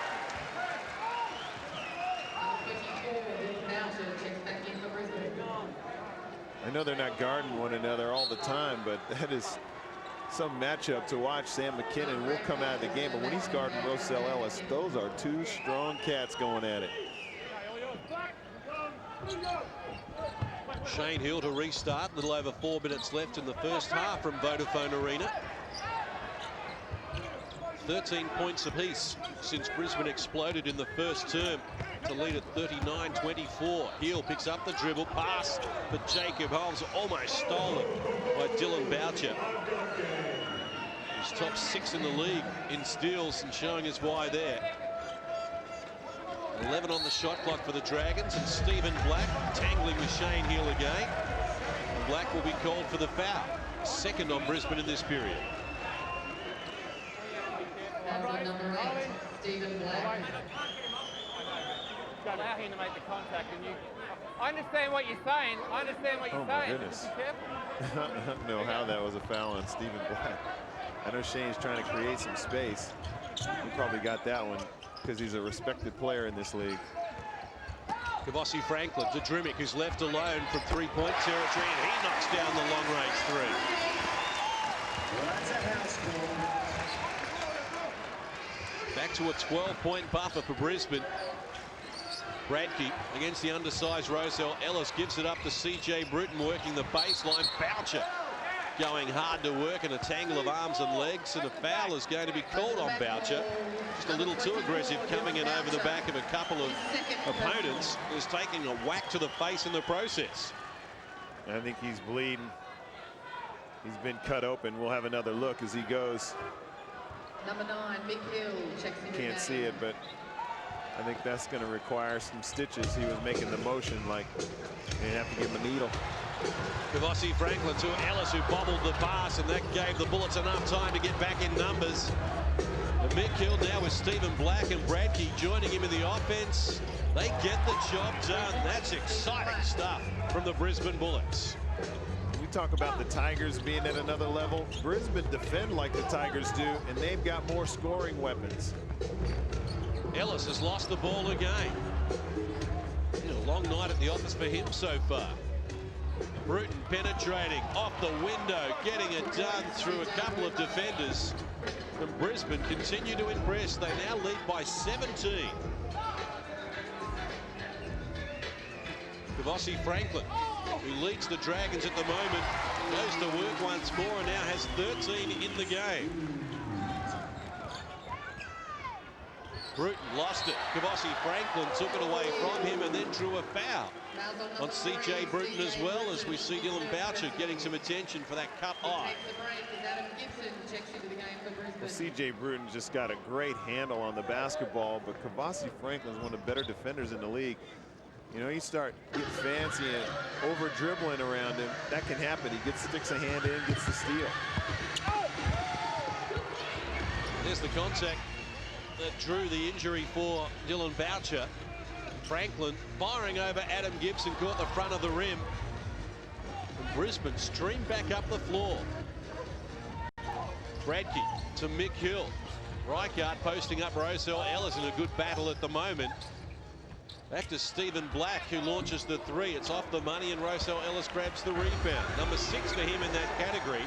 I know they're not guarding one another all the time, but that is some matchup to watch. Sam McKinnon will come out of the game, but when he's guarding Roselle Ellis, those are 2 strong cats going at it. Shane Hill to restart. A little over 4 minutes left in the first half from Vodafone Arena. 13 points apiece since Brisbane exploded in the first term to lead at 39-24. Hill picks up the dribble pass, but Jacob Holmes almost stolen by Dylan Boucher. He's top 6 in the league in steals and showing us why there. 11 on the shot clock for the Dragons, and Stephen Black tangling with Shane Hill again. And Black will be called for the foul. Second on Brisbane in this period. Number 8, Stephen Black. Allow him to make the contact, and you. I understand what you're saying. I understand what you're saying. Goodness. Just be careful. I don't know how that was a foul on Stephen Black. I know Shane's trying to create some space. He probably got that one because he's a respected player in this league. Kavossi Franklin to Drimmick, who's left alone from 3-point territory, and he knocks down the long-range 3. Well, that's a house call. Back to a 12-point buffer for Brisbane. Bradke against the undersized Roselle Ellis gives it up to CJ Bruton working the baseline. Boucher going hard to work in a tangle of arms and legs, and a foul is going to be called on Boucher. Just a little too aggressive, coming in over the back of a couple of opponents. Is taking a whack to the face in the process. I think he's bleeding. He's been cut open. We'll have another look as he goes. Number 9, Mick Hill checks in. Can't see it, but I think that's going to require some stitches. He was making the motion like they have to give him a needle. Kavossi Franklin to Ellis, who bobbled the pass, and that gave the Bullets enough time to get back in numbers. And Mick Hill now with Stephen Black and Bradke joining him in the offense. They get the job done. That's exciting stuff from the Brisbane Bullets. We talk about the Tigers being at another level. Brisbane defend like the Tigers do, and they've got more scoring weapons. Ellis has lost the ball again. Been a long night at the office for him so far. Bruton penetrating off the window, getting it done through a couple of defenders. And Brisbane continue to impress. They now lead by 17. Kavossi Franklin, who leads the Dragons at the moment, goes to work once more and now has 13 in the game. Bruton lost it. Kavossi Franklin took it away from him and then drew a foul on CJ Bruton, as well as we see Dylan Boucher getting some attention for that cut off. Well, CJ Bruton just got a great handle on the basketball, but Kavossi Franklin is one of the better defenders in the league. You know, you start getting fancy and over dribbling around him, that can happen. He sticks a hand in, gets the steal. There's the contact that drew the injury for Dylan Boucher. Franklin firing over Adam Gibson, caught the front of the rim. And Brisbane streamed back up the floor. Bradke to Mick Hill. Reichard posting up Roselle Ellis in a good battle at the moment. Back to Stephen Black, who launches the 3. It's off the money, and Roselle Ellis grabs the rebound. Number 6 for him in that category.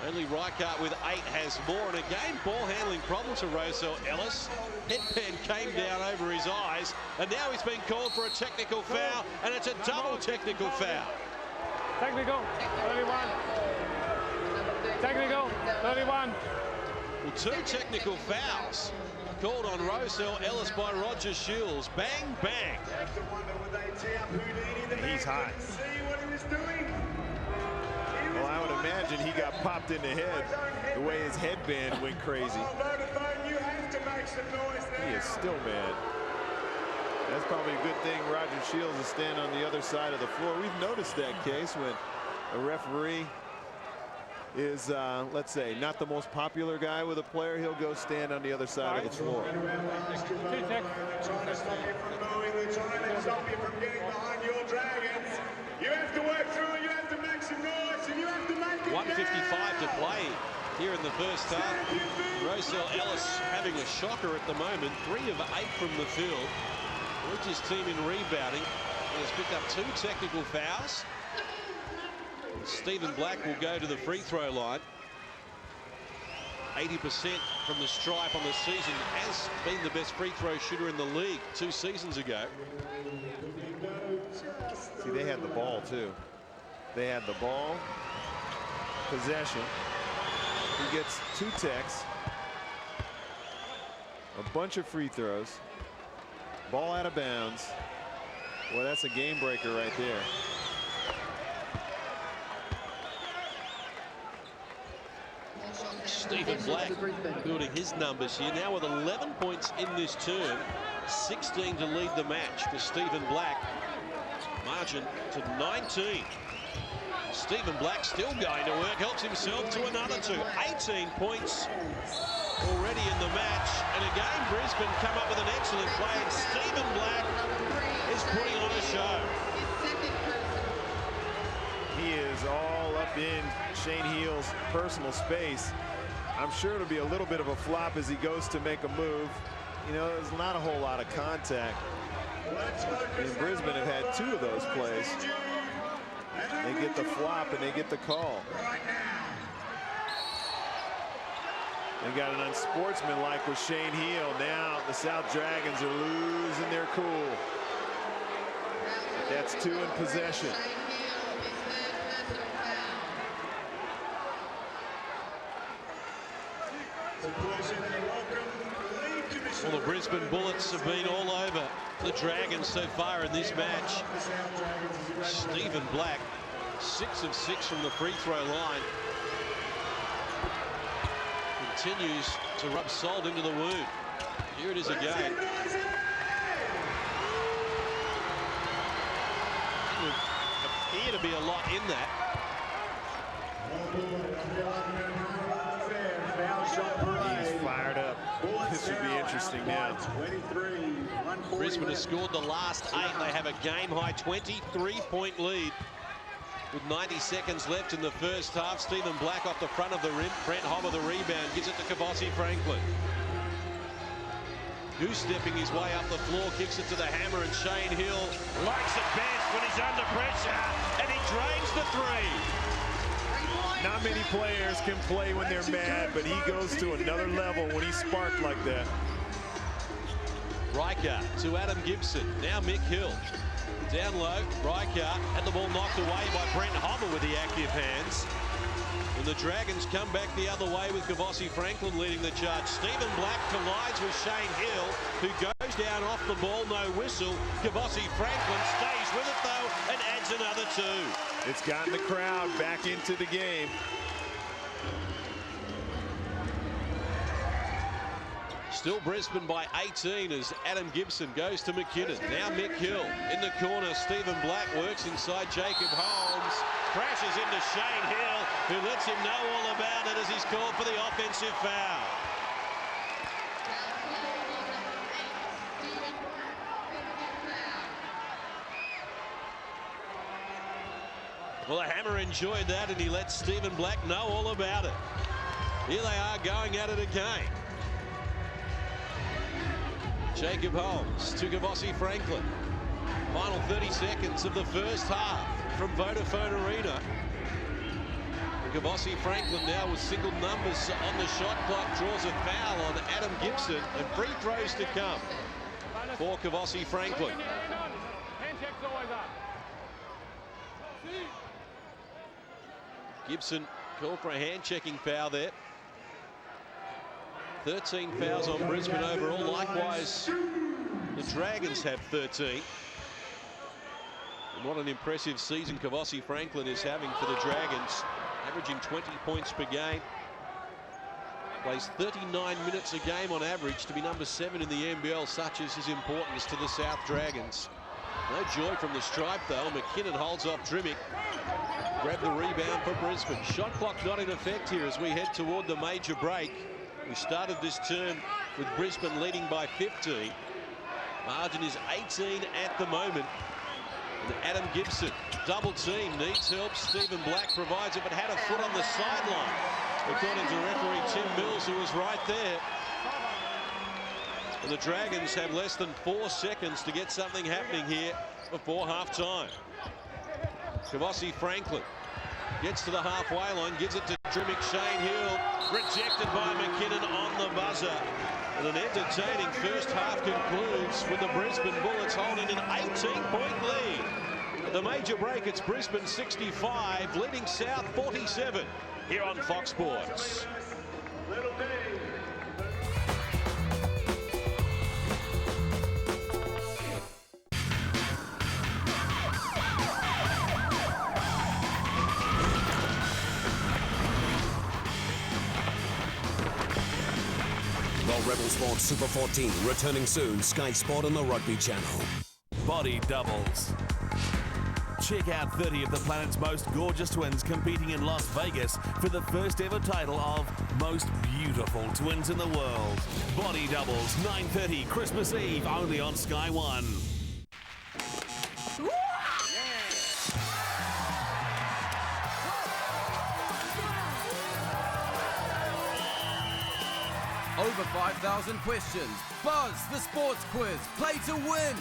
Only Reichard with 8 has more, and again ball handling problems for Roselle Ellis. Headband came down over his eyes, and now he's been called for a technical foul, and it's a double technical foul. Technical, 31. Technical, 31. Well, 2 technical fouls called on Rosell Ellis by Roger Shields. Bang, bang. He's hot. Well, I would imagine he got popped in the head the way his headband went crazy. He is still mad. That's probably a good thing Roger Shields is standing on the other side of the floor. We've noticed that case when a referee is, let's say, not the most popular guy with a player, he'll go stand on the other side of the floor. 1:55 to play here in the first half. Rosell Ellis having a shocker at the moment. 3 of 8 from the field. Leads his team in rebounding. He has picked up 2 technical fouls. Stephen Black will go to the free throw line. 80% from the stripe on the season, has been the best free throw shooter in the league 2 seasons ago. See, they had the ball too. They had the ball, possession. He gets 2 techs, a bunch of free throws, ball out of bounds. Well, that's a game breaker right there. Stephen Black building his numbers here now with 11 points in this term. 16 to lead the match for Stephen Black. Margin to 19. Stephen Black still going to work, helps himself to another 2. 18 points already in the match. And again, Brisbane come up with an excellent play, and Stephen Black is putting on a show. He is all up in Shane Heal's personal space. I'm sure it'll be a little bit of a flop as he goes to make a move. You know, there's not a whole lot of contact. And Brisbane have had 2 of those plays. They get the flop and they get the call. They got an unsportsmanlike with Shane Heal. Now the South Dragons are losing their cool. That's 2 in possession. Well, the Brisbane Bullets have been all over the Dragons so far in this match. Stephen Black, 6 of 6 from the free throw line. Continues to rub salt into the wound. Here it is again. It would appear to be a lot in that. He's fired up. This should be interesting now. Brisbane has scored the last 8. They have a game-high 23-point lead with 90 seconds left in the first half. Stephen Black off the front of the rim. Brent Hobber the rebound. Gives it to Kavossi Franklin. Goose-stepping his way up the floor. Kicks it to the hammer, and Shane Hill likes it best when he's under pressure. And he drains the 3. Not many players can play when they're mad, but he goes to another level when he's sparked like that. Reichert to Adam Gibson. Now Mick Hill. Down low, Reichert had the ball knocked away by Brent Hobber with the active hands. And the Dragons come back the other way with Kavossi Franklin leading the charge. Stephen Black collides with Shane Hill, who goes down off the ball, no whistle. Kavossi Franklin stays with it though and adds another 2. It's gotten the crowd back into the game. Still Brisbane by 18 as Adam Gibson goes to McKinnon. Now Mick Hill in the corner. Stephen Black works inside Jacob Holmes. Crashes into Shane Hill, who lets him know all about it as he's called for the offensive foul. Well, the Hammer enjoyed that, and he let Stephen Black know all about it. Here they are going at it again. Jacob Holmes to Kavossi Franklin. Final 30 seconds of the first half from Vodafone Arena. Kavossi Franklin now with single numbers on the shot clock, draws a foul on Adam Gibson, and free throws to come for Kavossi Franklin. Gibson called for a hand-checking foul there. 13 fouls on Brisbane overall. Likewise, the Dragons have 13. And what an impressive season Kavossi Franklin is having for the Dragons, averaging 20 points per game. Plays 39 minutes a game on average to be number 7 in the NBL. Such is his importance to the South Dragons. No joy from the stripe though. McKinnon holds off Drimmick. Grab the rebound for Brisbane. Shot clock not in effect here as we head toward the major break. We started this term with Brisbane leading by 15. Margin is 18 at the moment. And Adam Gibson, double team, needs help. Stephen Black provides it, but had a foot on the sideline, according to referee Tim Mills, who was right there. And the Dragons have less than 4 seconds to get something happening here before half-time. Kavossi Franklin gets to the halfway line, gives it to Drimmick. Shane Hill, rejected by McKinnon on the buzzer. And an entertaining first half concludes with the Brisbane Bullets holding an 18-point lead. At the major break, it's Brisbane 65, leading South 47 here on Fox Sports. Rebel Sport Super 14 returning soon. Sky Sport on the Rugby Channel. Body doubles. Check out 30 of the planet's most gorgeous twins competing in Las Vegas for the first ever title of Most Beautiful Twins in the World. Body doubles, 9:30 Christmas Eve, only on Sky One. Over 5,000 questions. Buzz, the sports quiz. Play to win.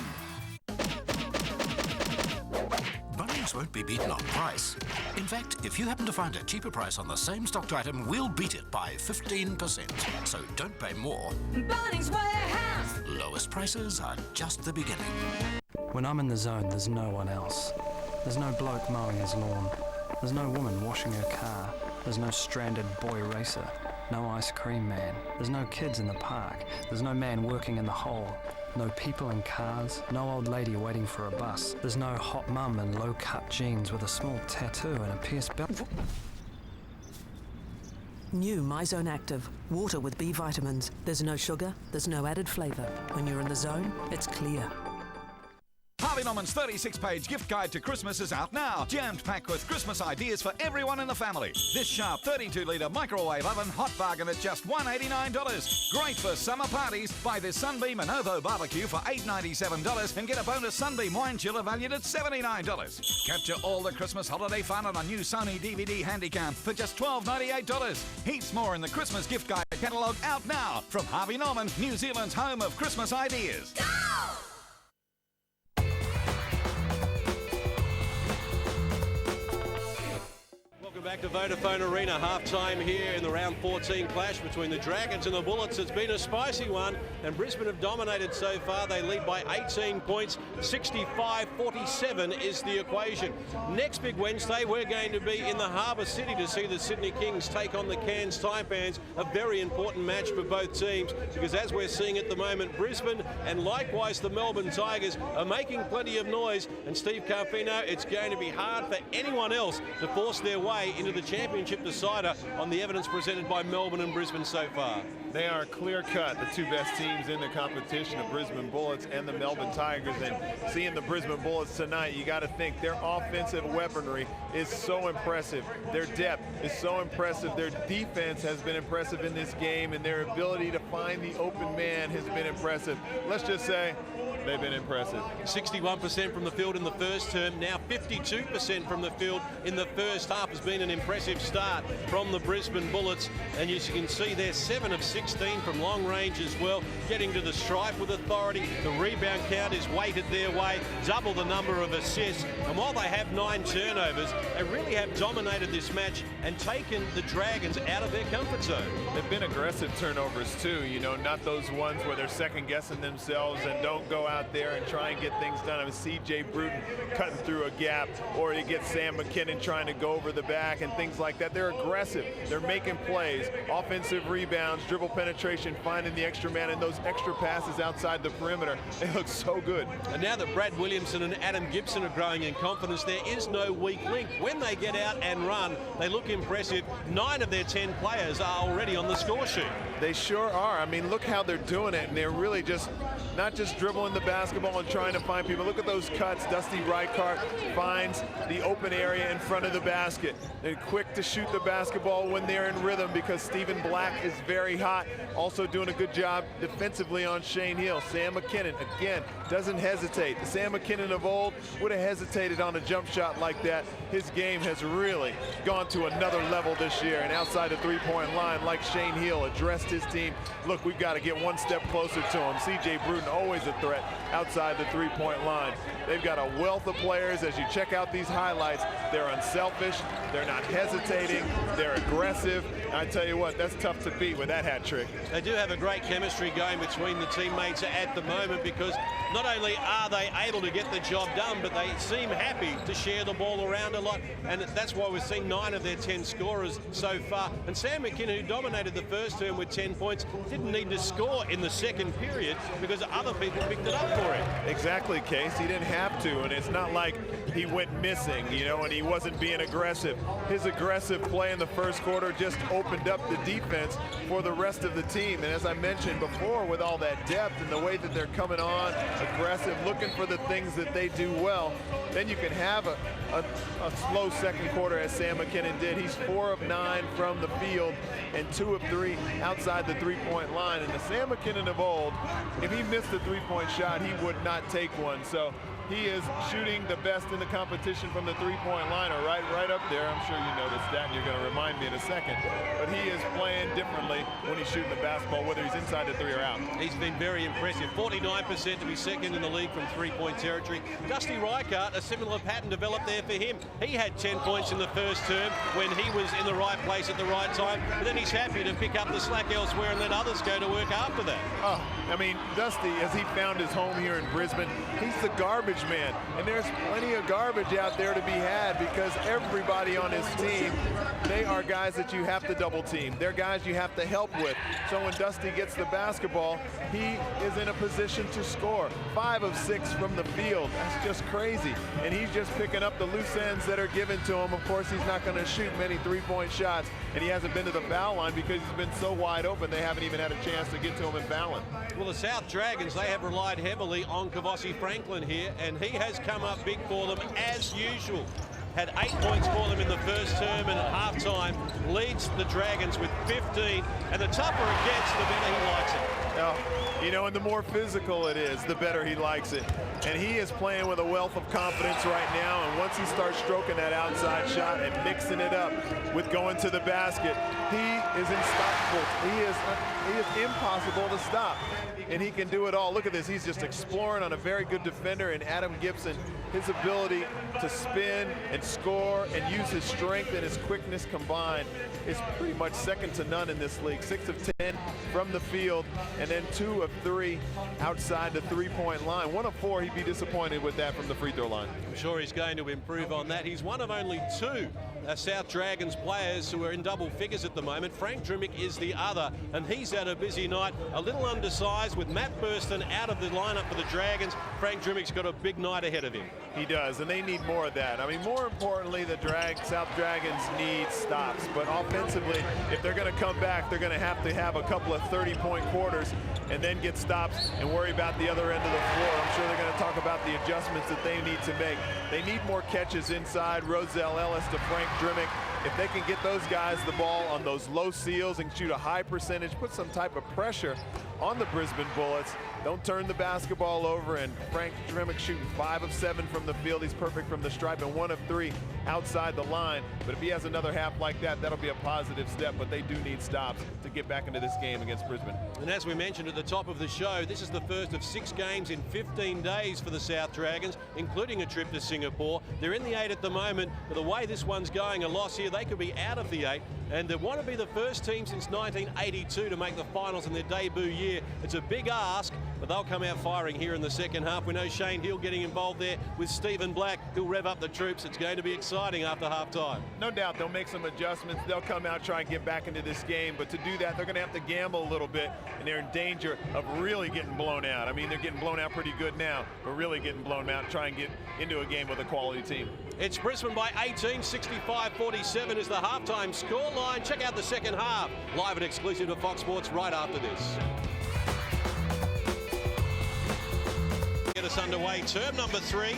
Bunnings won't be beaten on price. In fact, if you happen to find a cheaper price on the same stocked item, we'll beat it by 15%. So don't pay more. Bunnings Warehouse. Lowest prices are just the beginning. When I'm in the zone, there's no one else. There's no bloke mowing his lawn. There's no woman washing her car. There's no stranded boy racer. No ice cream man. There's no kids in the park. There's no man working in the hole. No people in cars. No old lady waiting for a bus. There's no hot mum in low-cut jeans with a small tattoo and a pierced belt. New MyZone Active. Water with B vitamins. There's no sugar. There's no added flavour. When you're in the zone, it's clear. Harvey Norman's 36-page gift guide to Christmas is out now. Jammed packed with Christmas ideas for everyone in the family. This sharp 32-litre microwave oven hot bargain at just $189. Great for summer parties. Buy this Sunbeam and Ovo barbecue for $897 and get a bonus Sunbeam wine chiller valued at $79. Capture all the Christmas holiday fun on a new Sony DVD Handycam for just $12.98. Heaps more in the Christmas gift guide catalogue out now from Harvey Norman, New Zealand's home of Christmas ideas. Go! Back to Vodafone Arena, half-time here in the round 14 clash between the Dragons and the Bullets. It's been a spicy one, and Brisbane have dominated so far. They lead by 18 points. 65-47 is the equation. Next big Wednesday, we're going to be in the Harbour City to see the Sydney Kings take on the Cairns Taipans. A very important match for both teams, because as we're seeing at the moment, Brisbane and likewise the Melbourne Tigers are making plenty of noise. And Steve Carfino, it's going to be hard for anyone else to force their way into the championship decider on the evidence presented by Melbourne and Brisbane so far. They are clear-cut, the two best teams in the competition, the Brisbane Bullets and the Melbourne Tigers. And seeing the Brisbane Bullets tonight, you got to think their offensive weaponry is so impressive. Their depth is so impressive. Their defense has been impressive in this game, and their ability to find the open man has been impressive. Let's just say they've been impressive. 61% from the field in the first term, now 52% from the field in the first half. Has been an impressive start from the Brisbane Bullets, and as you can see, they're 7 of 16 from long range as well, getting to the stripe with authority. The rebound count is weighted their way, double the number of assists, and while they have 9 turnovers, they really have dominated this match and taken the Dragons out of their comfort zone. They've been aggressive turnovers too, you know, not those ones where they're second-guessing themselves and don't go out there and try and get things done. I mean, C.J. Bruton cutting through a gap, or you get Sam McKinnon trying to go over the back and things like that. They're aggressive. They're making plays, offensive rebounds, dribble penetration, finding the extra man, and those extra passes outside the perimeter. They look so good. And now that Brad Williamson and Adam Gibson are growing in confidence, there is no weak link. When they get out and run, they look impressive. 9 of their 10 players are already on the score sheet. They sure are. I mean, look how they're doing it, and they're really just not just dribbling the basketball and trying to find people. Look at those cuts. Dusty Reichardt finds the open area in front of the basket. They're quick to shoot the basketball when they're in rhythm because Stephen Black is very hot. Also doing a good job defensively on Shane Hill. Sam McKinnon, again, doesn't hesitate. The Sam McKinnon of old would have hesitated on a jump shot like that. His game has really gone to another level this year, and outside the three-point line, like Shane Hill addressed his team. Look, we've got to get one step closer to him. C.J. Bruton always a threat outside the three-point line. They've got a wealth of players. As you check out these highlights, they're unselfish, they're not hesitating, they're aggressive. I tell you what, that's tough to beat with that hat trick. They do have a great chemistry going between the teammates at the moment, because not only are they able to get the job done, but they seem happy to share the ball around a lot, and that's why we've seen 9 of their 10 scorers so far. And Sam McKinnon, who dominated the first term with 10 points, didn't need to score in the second period because other people picked it up for him. Exactly, Case. He didn't have to, and it's not like he went missing, you know, and he wasn't being aggressive. His aggressive play in the first quarter just opened up the defense for the rest of the team. And as I mentioned before, with all that depth and the way that they're coming on, aggressive, looking for the things that they do well, then you can have a slow second quarter as Sam McKinnon did. He's 4 of 9 from the field and 2 of 3 outside the three-point line. And the Sam McKinnon of old, if he missed a three-point shot, he would not take one. So he is shooting the best in the competition from the three-point line, or right up there. I'm sure you noticed that, and you're going to remind me in a second. But he is playing differently when he's shooting the basketball, whether he's inside the 3 or out. He's been very impressive. 49% to be second in the league from three-point territory. Dusty Reichardt, a similar pattern developed there for him. He had 10 points in the first term when he was in the right place at the right time, but then he's happy to pick up the slack elsewhere and let others go to work after that. Oh, I mean, Dusty, as he found his home here in Brisbane, he's the garbage man, and there's plenty of garbage out there to be had because everybody on his team, they are guys that you have to double team. They're guys you have to help with. So when Dusty gets the basketball, he is in a position to score. 5 of 6 from the field. That's just crazy. And he's just picking up the loose ends that are given to him. Of course, he's not going to shoot many three-point shots, and he hasn't been to the foul line because he's been so wide open they haven't even had a chance to get to him and foul him. Well, the South Dragons, they have relied heavily on Kavossi Franklin here, and he has come up big for them as usual. Had 8 points for them in the first term, and at halftime leads the Dragons with 15. And the tougher it gets, the better he likes it. Oh, you know, and the more physical it is, the better he likes it. And he is playing with a wealth of confidence right now. And once he starts stroking that outside shot and mixing it up with going to the basket, he is unstoppable. He is impossible to stop. And he can do it all. Look at this. He's just exploring on a very good defender. And Adam Gibson, his ability to spin and score and use his strength and his quickness combined is pretty much second to none in this league. 6 of 10 from the field, and then 2 of 3 outside the three-point line. 1 of 4, he'd be disappointed with that from the free throw line. I'm sure he's going to improve on that. He's one of only 2 South Dragons players who are in double figures at the moment. Frank Drimick is the other, and he's had a busy night. A little undersized with Matt Burston out of the lineup for the Dragons. Frank Drimick's got a big night ahead of him. He does, and they need more of that. I mean, more importantly, the South Dragons need stops. But offensively, if they're going to come back, they're going to have a couple of 30-point quarters and then get stops and worry about the other end of the floor. I'm sure they're going to talk about the adjustments that they need to make. They need more catches inside. Roselle Ellis to Frank Drimick. If they can get those guys the ball on those low seals and shoot a high percentage, put some type of pressure on the Brisbane Bullets. Don't turn the basketball over, and Frank Drimick shooting 5 of 7 from the field. He's perfect from the stripe and 1 of 3 outside the line. But if he has another half like that, that'll be a positive step. But they do need stops to get back into this game against Brisbane. And as we mentioned at the top of the show, this is the first of 6 games in 15 days for the South Dragons, including a trip to Singapore. They're in the 8 at the moment, but the way this one's going, a loss here, they could be out of the 8. And they want to be the first team since 1982 to make the finals in their debut year. It's a big ask, but they'll come out firing here in the second half. We know Shane Hill getting involved there with Stephen Black, who'll rev up the troops. It's going to be exciting after half-time. No doubt they'll make some adjustments. They'll come out, try and get back into this game, but to do that, they're going to have to gamble a little bit, and they're in danger of really getting blown out. I mean, they're getting blown out pretty good now, but really getting blown out, try and get into a game with a quality team. It's Brisbane by 18, 65-47 is the halftime scoreline. Check out the second half, live and exclusive to Fox Sports right after this. Get us underway, term number 3.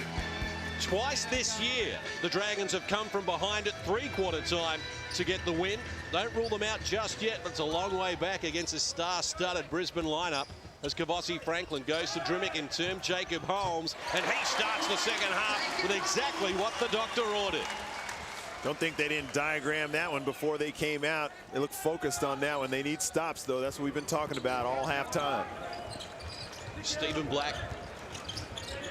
Twice this year, the Dragons have come from behind at three-quarter time to get the win. Don't rule them out just yet, but it's a long way back against a star-studded Brisbane lineup as Kavossi Franklin goes to Drimmick in term, Jacob Holmes, and he starts the second half with exactly what the doctor ordered. Don't think they didn't diagram that one before they came out. They look focused on that one. They need stops, though. That's what we've been talking about all halftime. Stephen Black.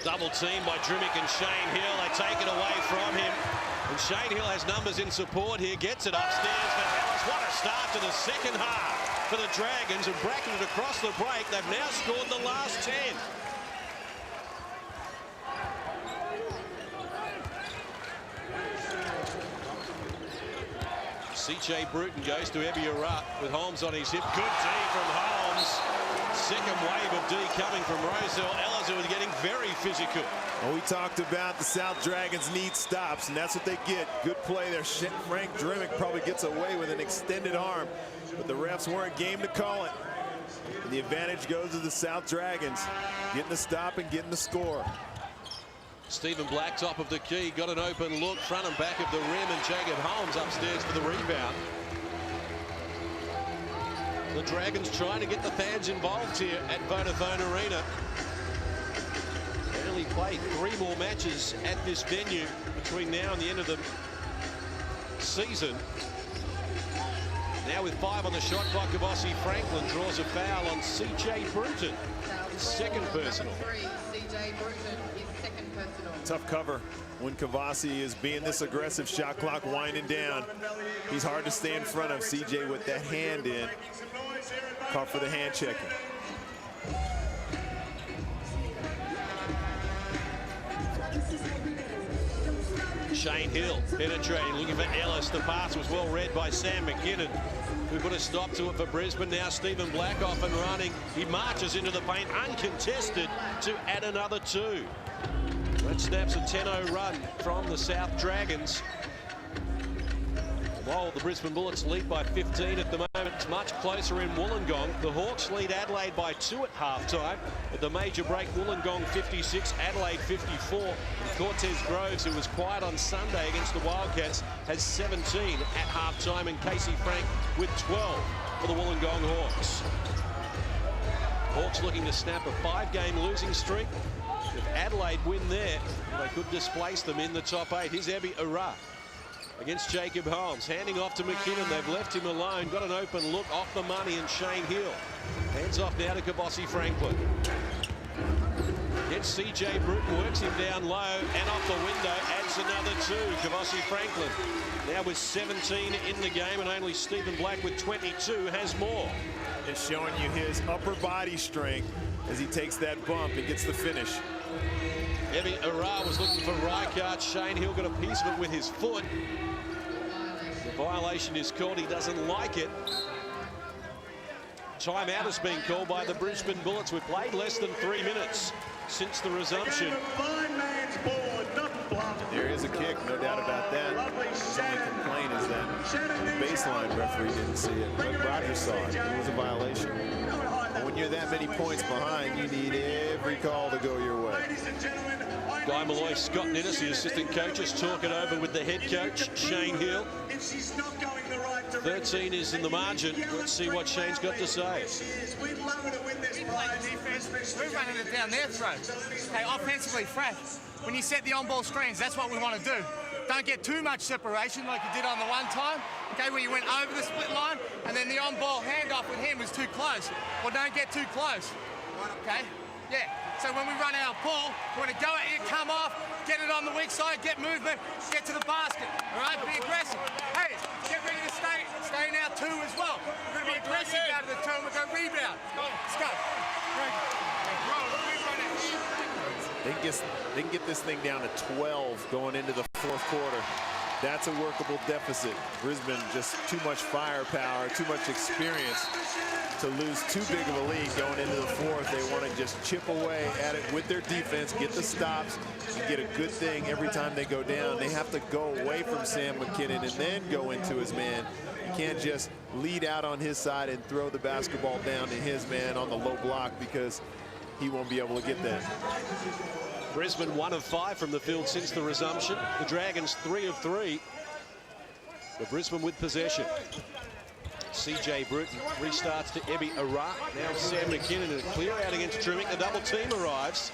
Double team by Drimmick and Shane Hill. They take it away from him. And Shane Hill has numbers in support here. Gets it upstairs for Ellis. What a start to the second half for the Dragons. And bracketed across the break. They've now scored the last 10. CJ Bruton goes to Ebiara with Holmes on his hip. Good D from Holmes. Second wave of D coming from Roselle Ellis, who is getting very physical. Well, we talked about the South Dragons need stops, and that's what they get. Good play there. Frank Drimmick probably gets away with an extended arm, but the refs weren't game to call it. And the advantage goes to the South Dragons, getting the stop and getting the score. Stephen Black, top of the key, got an open look, front and back of the rim, and Jacob Holmes upstairs for the rebound. The Dragons trying to get the fans involved here at Vodafone Arena. They only played 3 more matches at this venue between now and the end of the season. Now with 5 on the shot clock, Kavossi Franklin draws a foul on CJ Bruton. Second personal. Tough cover when Kavossi is being this aggressive, shot clock winding down. He's hard to stay in front of. CJ with that hand in. Caught for the hand checking. Shane Hill penetrating, looking for Ellis. The pass was well read by Sam McKinnon, who put a stop to it for Brisbane. Now Stephen Black off and running. He marches into the paint uncontested to add another 2. That snaps a 10-0 run from the South Dragons. While the Brisbane Bullets lead by 15 at the moment, it's much closer in Wollongong. The Hawks lead Adelaide by 2 at halftime. At the major break, Wollongong 56, Adelaide 54. And Cortez Groves, who was quiet on Sunday against the Wildcats, has 17 at halftime. And Casey Frank with 12 for the Wollongong Hawks. Hawks looking to snap a 5-game losing streak. If Adelaide win there, they could displace them in the top 8. Here's Ebiara against Jacob Holmes, handing off to McKinnon. They've left him alone, got an open look off the money, and Shane Hill hands off now to Kavossi Franklin. Gets CJ Bruton, works him down low, and off the window adds another 2. Kavossi Franklin now with 17 in the game, and only Stephen Black with 22 has more. It's showing you his upper body strength as he takes that bump and gets the finish. Ebiara was looking for Reichardt. Shane Hill got a piece of it with his foot. The violation is called. He doesn't like it. Timeout has been called by the Brisbane Bullets. We've played less than 3 minutes since the resumption. There is a kick, no doubt about that. His only complaint is that the baseline referee didn't see it, but Roger saw it. It was a violation. But when you're that many points behind, you need every call to go your way. Guy Malloy, Scott Ninnis, the assistant coaches, talk it over with the head coach, Shane Hill. 13 is in the margin. Let's see what Shane's got to say. We play defense. We're running it down their throats. Okay, offensively fresh. When you set the on-ball screens, that's what we want to do. Don't get too much separation like you did on the one time, okay, where you went over the split line, and then the on-ball handoff with him was too close. Well, don't get too close, okay? Yeah, so when we run our ball, we want to go at it, come off, get it on the weak side, get movement, get to the basket, all right? Be aggressive. Hey, get ready to stay in our 2 as well. We're going to be aggressive out of the 2, and we're going to rebound. Let's go. They can get this thing down to 12 going into the fourth quarter. That's a workable deficit. Brisbane just too much firepower, too much experience to lose too big of a lead going into the fourth. They want to just chip away at it with their defense, get the stops, and get a good thing every time they go down. They have to go away from Sam McKinnon and then go into his man. You can't just lead out on his side and throw the basketball down to his man on the low block, because he won't be able to get that. Brisbane 1 of 5 from the field since the resumption. The Dragons 3 of 3. But Brisbane with possession. CJ Bruton restarts to Ebi Ara. Now Sam McKinnon in a clear out against Trimmick. The double team arrives.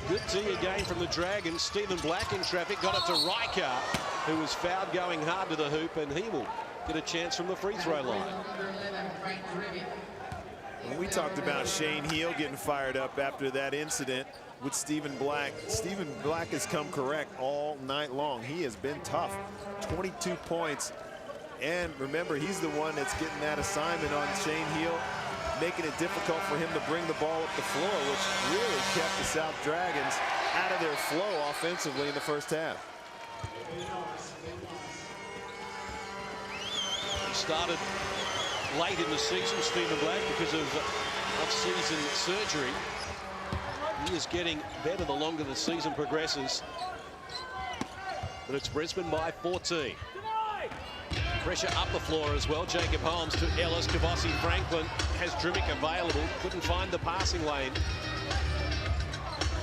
Good tee again from the Dragons. Stephen Black in traffic. Got it to Reichart, who was fouled going hard to the hoop, and he will get a chance from the free throw line. We talked about Shane Heal getting fired up after that incident with Stephen Black. Stephen Black has come correct all night long. He has been tough. 22 points. And remember, he's the one that's getting that assignment on Shane Heal, making it difficult for him to bring the ball up the floor, which really kept the South Dragons out of their flow offensively in the first half. He started late in the season, Stephen Black, because of off-season surgery. He is getting better the longer the season progresses. But it's Brisbane by 14. Pressure up the floor as well. Jacob Holmes to Ellis. Kavossi Franklin has Drimmick available. Couldn't find the passing lane.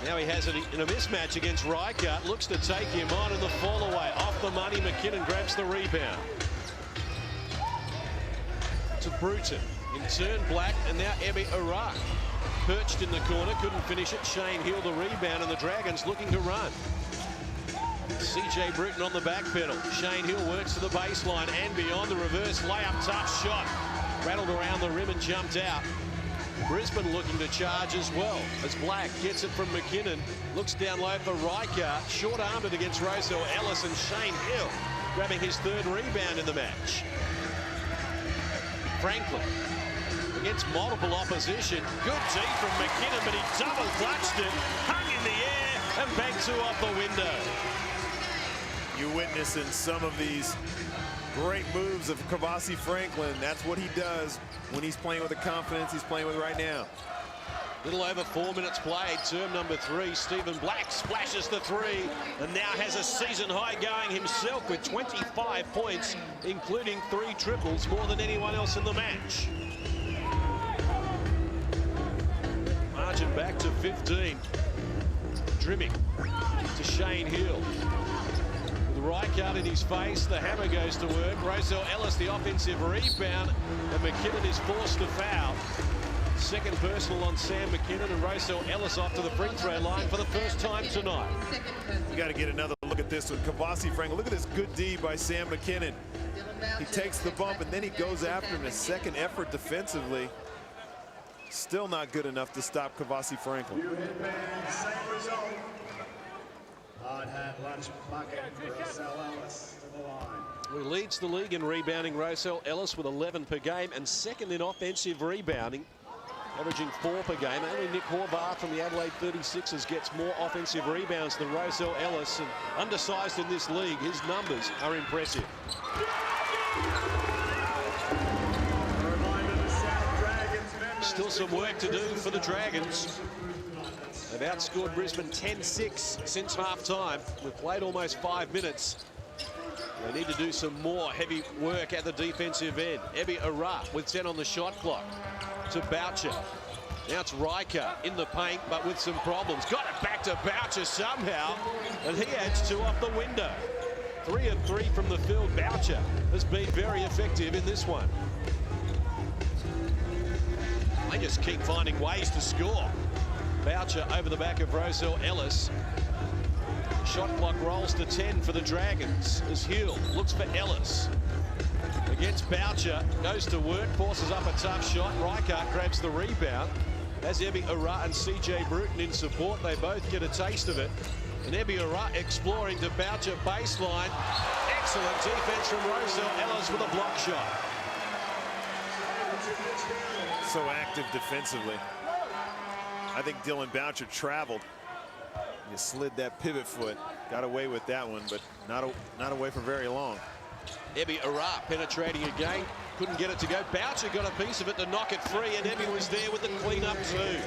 Now he has it in a mismatch against Reichart. Looks to take him on in the fall away. Off the money, McKinnon grabs the rebound. To Bruton. In turn, Black, and now Ebi Ara. Perched in the corner, couldn't finish it. Shane Hill the rebound, and the Dragons looking to run. CJ Bruton on the back pedal. Shane Hill works to the baseline and beyond. The reverse layup, tough shot. Rattled around the rim and jumped out. Brisbane looking to charge as well, as Black gets it from McKinnon. Looks down low for Reichart. Short-armed it against Rosell Ellis, and Shane Hill grabbing his third rebound in the match. Franklin against multiple opposition. Good tee from McKinnon, but he double clutched it, hung in the air, and banked two off the window. You witnessing some of these great moves of Kavossi Franklin. That's what he does when he's playing with the confidence he's playing with right now. Little over 4 minutes played, term number 3. Stephen Black splashes the 3 and now has a season high going himself with 25 points, including 3 triples, more than anyone else in the match. Margin back to 15. Drimmick to Shane Hill. With Reichart in his face, the hammer goes to work. Rosell Ellis the offensive rebound, and McKinnon is forced to foul. Second personal on Sam McKinnon, and Rosell Ellis off to the free throw line for the first time tonight. You got to get another look at this one. Kavossi Franklin, look at this good D by Sam McKinnon. He takes the bump and then he goes after him. A second effort defensively. Still not good enough to stop Kavossi Franklin. Same result. Hard hat lunch bucket for Rosell Ellis to the line. He leads the league in rebounding, Rosell Ellis, with 11 per game, and second in offensive rebounding, averaging 4 per game. Only Nick Horvath from the Adelaide 36ers gets more offensive rebounds than Rosell Ellis, and undersized in this league, his numbers are impressive. Still some work to do for the Dragons. They've outscored Brisbane 10-6 since half-time. We've played almost 5 minutes. They need to do some more heavy work at the defensive end. Ebi Ara with 10 on the shot clock to Boucher. Now it's Reichart in the paint, but with some problems. Got it back to Boucher somehow, and he adds 2 off the window. 3 of 3 from the field. Boucher has been very effective in this one. They just keep finding ways to score. Boucher over the back of Rosell Ellis. Shot clock rolls to 10 for the Dragons as Hill looks for Ellis. Against Boucher, goes to work, forces up a tough shot. Reichart grabs the rebound. As Ebi Ara and CJ Bruton in support, they both get a taste of it. And Ebi Ara exploring to Boucher baseline. Excellent defense from Rosell Ellis with a block shot. So active defensively. I think Dylan Boucher traveled. He slid that pivot foot. Got away with that one, but not away for very long. Ebi Arap penetrating again. Couldn't get it to go. Boucher got a piece of it to knock it free, and Ebi was there with the clean-up too.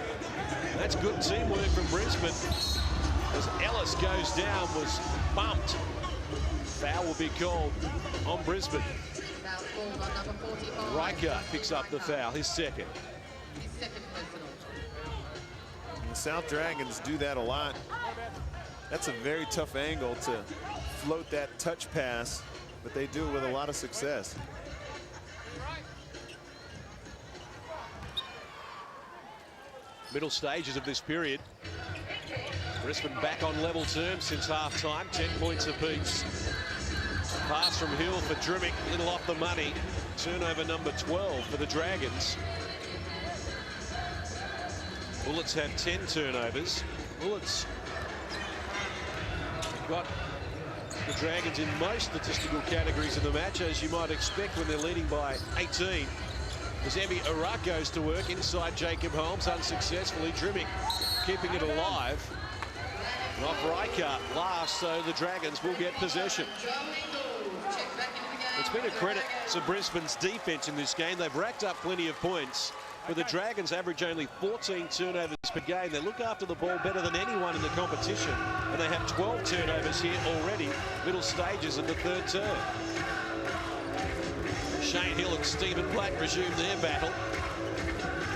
That's good teamwork from Brisbane. As Ellis goes down, was bumped. Foul will be called on Brisbane. Riker picks up the foul, his second. The South Dragons do that a lot. That's a very tough angle to float that touch pass, but they do it with a lot of success. Middle stages of this period. Brisbane back on level terms since half-time, 10 points apiece. Pass from Hill for Drimmick, little off the money. Turnover number 12 for the Dragons. Bullets have 10 turnovers. Bullets got the Dragons in most statistical categories in the match, as you might expect when they're leading by 18. As Ebi Arak goes to work inside Jacob Holmes, unsuccessfully. Drimmick keeping it alive. And off Riker last, so the Dragons will get possession. It's been a credit to Brisbane's defense in this game. They've racked up plenty of points, but the Dragons average only 14 turnovers per game. They look after the ball better than anyone in the competition, and they have 12 turnovers here already, middle stages of the third term. Shane Hill and Stephen Black resume their battle.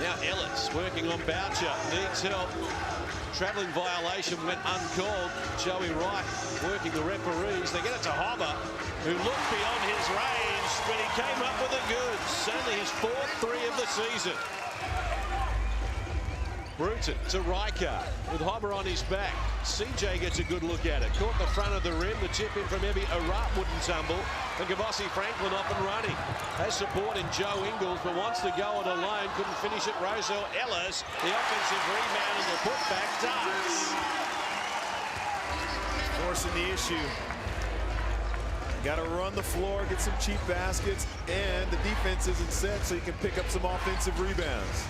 Now Ellis working on Boucher, needs help. Travelling violation went uncalled. Joey Wright working the referees. They get it to Hobber, who looked beyond his range, but he came up with the goods. Only his 4th 3 of the season. Bruton to Riker with Hobber on his back. CJ gets a good look at it. Caught the front of the rim. The chip in from Ebi Arat wouldn't tumble. And Kavossi Franklin off and running. Has support in Joe Ingles, but wants to go it alone. Couldn't finish it. Roselle Ellis, the offensive rebound and the putback does. Forcing the issue. Got to run the floor, get some cheap baskets, and the defense isn't set, so you can pick up some offensive rebounds.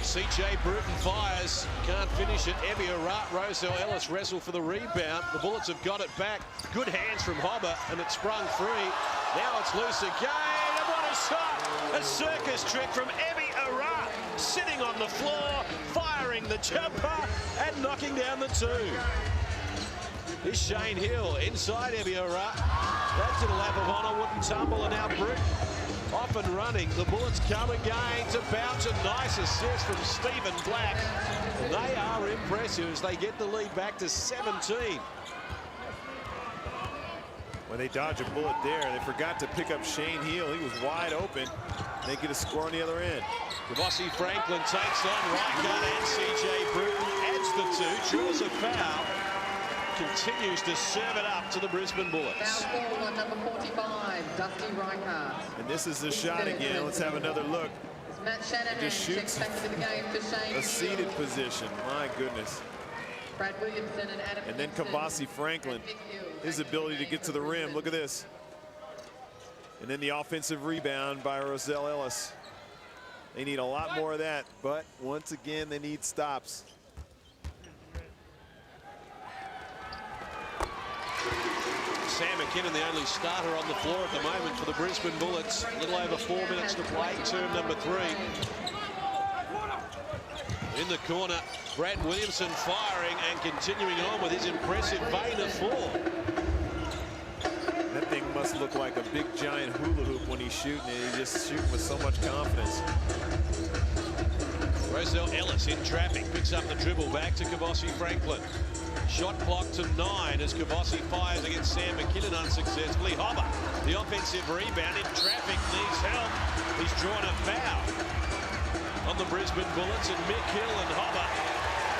CJ Bruton fires, can't finish it. Ebi Arat, Roselle Ellis wrestle for the rebound. The Bullets have got it back. Good hands from Hobber, and it sprung free. Now it's loose again, and what a shot! A circus trick from Ebi Arat, sitting on the floor, firing the jumper, and knocking down the 2. Here's Shane Hill inside Ebi Arat. That's in a lap of honour, wouldn't tumble, and now Bruton off and running. The Bullets come again to Boucher. Nice assist from Stephen Black. They are impressive as they get the lead back to 17. When they dodge a bullet there, they forgot to pick up Shane Hill. He was wide open. They get a score on the other end. Kavossi Franklin takes on Riker, and CJ Bruton adds the 2, draws a foul. Continues to serve it up to the Brisbane Bullets. Foul call on number 45, Dusty Riker. And this is the shot again. Let's have another look. Matt Shanahan just shoots back into the game for Shane a seated position. My goodness. Brad Williamson and Adam. And then Kavossi Franklin, his ability to get to the rim. Look at this. And then the offensive rebound by Roselle Ellis. They need a lot more of that, but once again, they need stops. Sam McKinnon, the only starter on the floor at the moment for the Brisbane Bullets. A little over 4 minutes to play, term number 3. In the corner, Brad Williamson firing and continuing on with his impressive vein of 4. That thing must look like a big giant hula hoop when he's shooting it. He's just shooting with so much confidence. Roselle Ellis in traffic, picks up the dribble back to Kavossi Franklin. Shot clock to 9 as Kavossi fires against Sam McKinnon unsuccessfully. Hobber, the offensive rebound in traffic, needs help. He's drawn a foul on the Brisbane Bullets, and Mick Hill and Hobber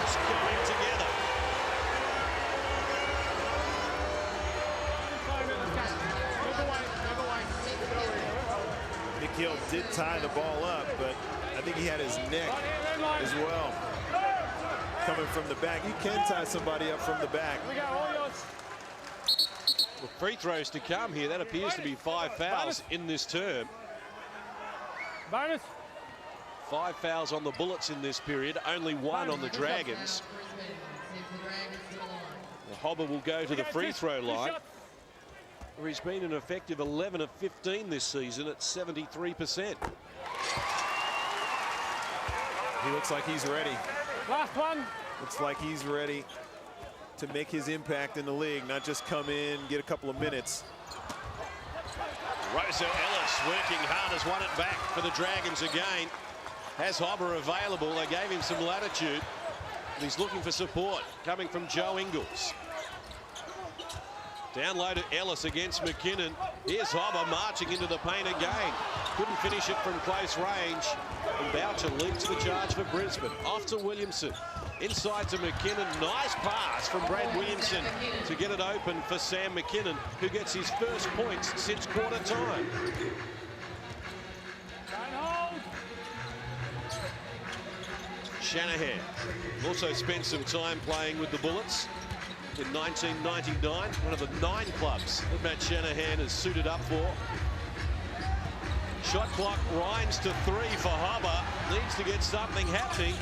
just going together. Mick Hill did tie the ball up, but I think he had his neck as well. Coming from the back, you can tie somebody up from the back. With free throws to come here, that appears to be 5 fouls in this term. Bonus. 5 fouls on the Bullets in this period, only 1 on the Dragons. Hobber will go to the free throw line, where he's been an effective 11 of 15 this season at 73%. He looks like he's ready. Last one. Looks like he's ready to make his impact in the league, not just come in, get a couple of minutes. Rosa Ellis working hard, has won it back for the Dragons again. Has Hobber available. They gave him some latitude. He's looking for support coming from Joe Ingles. Down low to Ellis against McKinnon. Here's Hobber marching into the paint again. Couldn't finish it from close range. And Boucher leads the charge for Brisbane. Off to Williamson. Inside to McKinnon. Nice pass from Brad Williamson to get it open for Sam McKinnon, who gets his first points since quarter time. Shanahan also spent some time playing with the Bullets in 1999, one of the 9 clubs that Matt Shanahan has suited up for. Shot clock winds to 3 for Hobber. Needs to get something happening.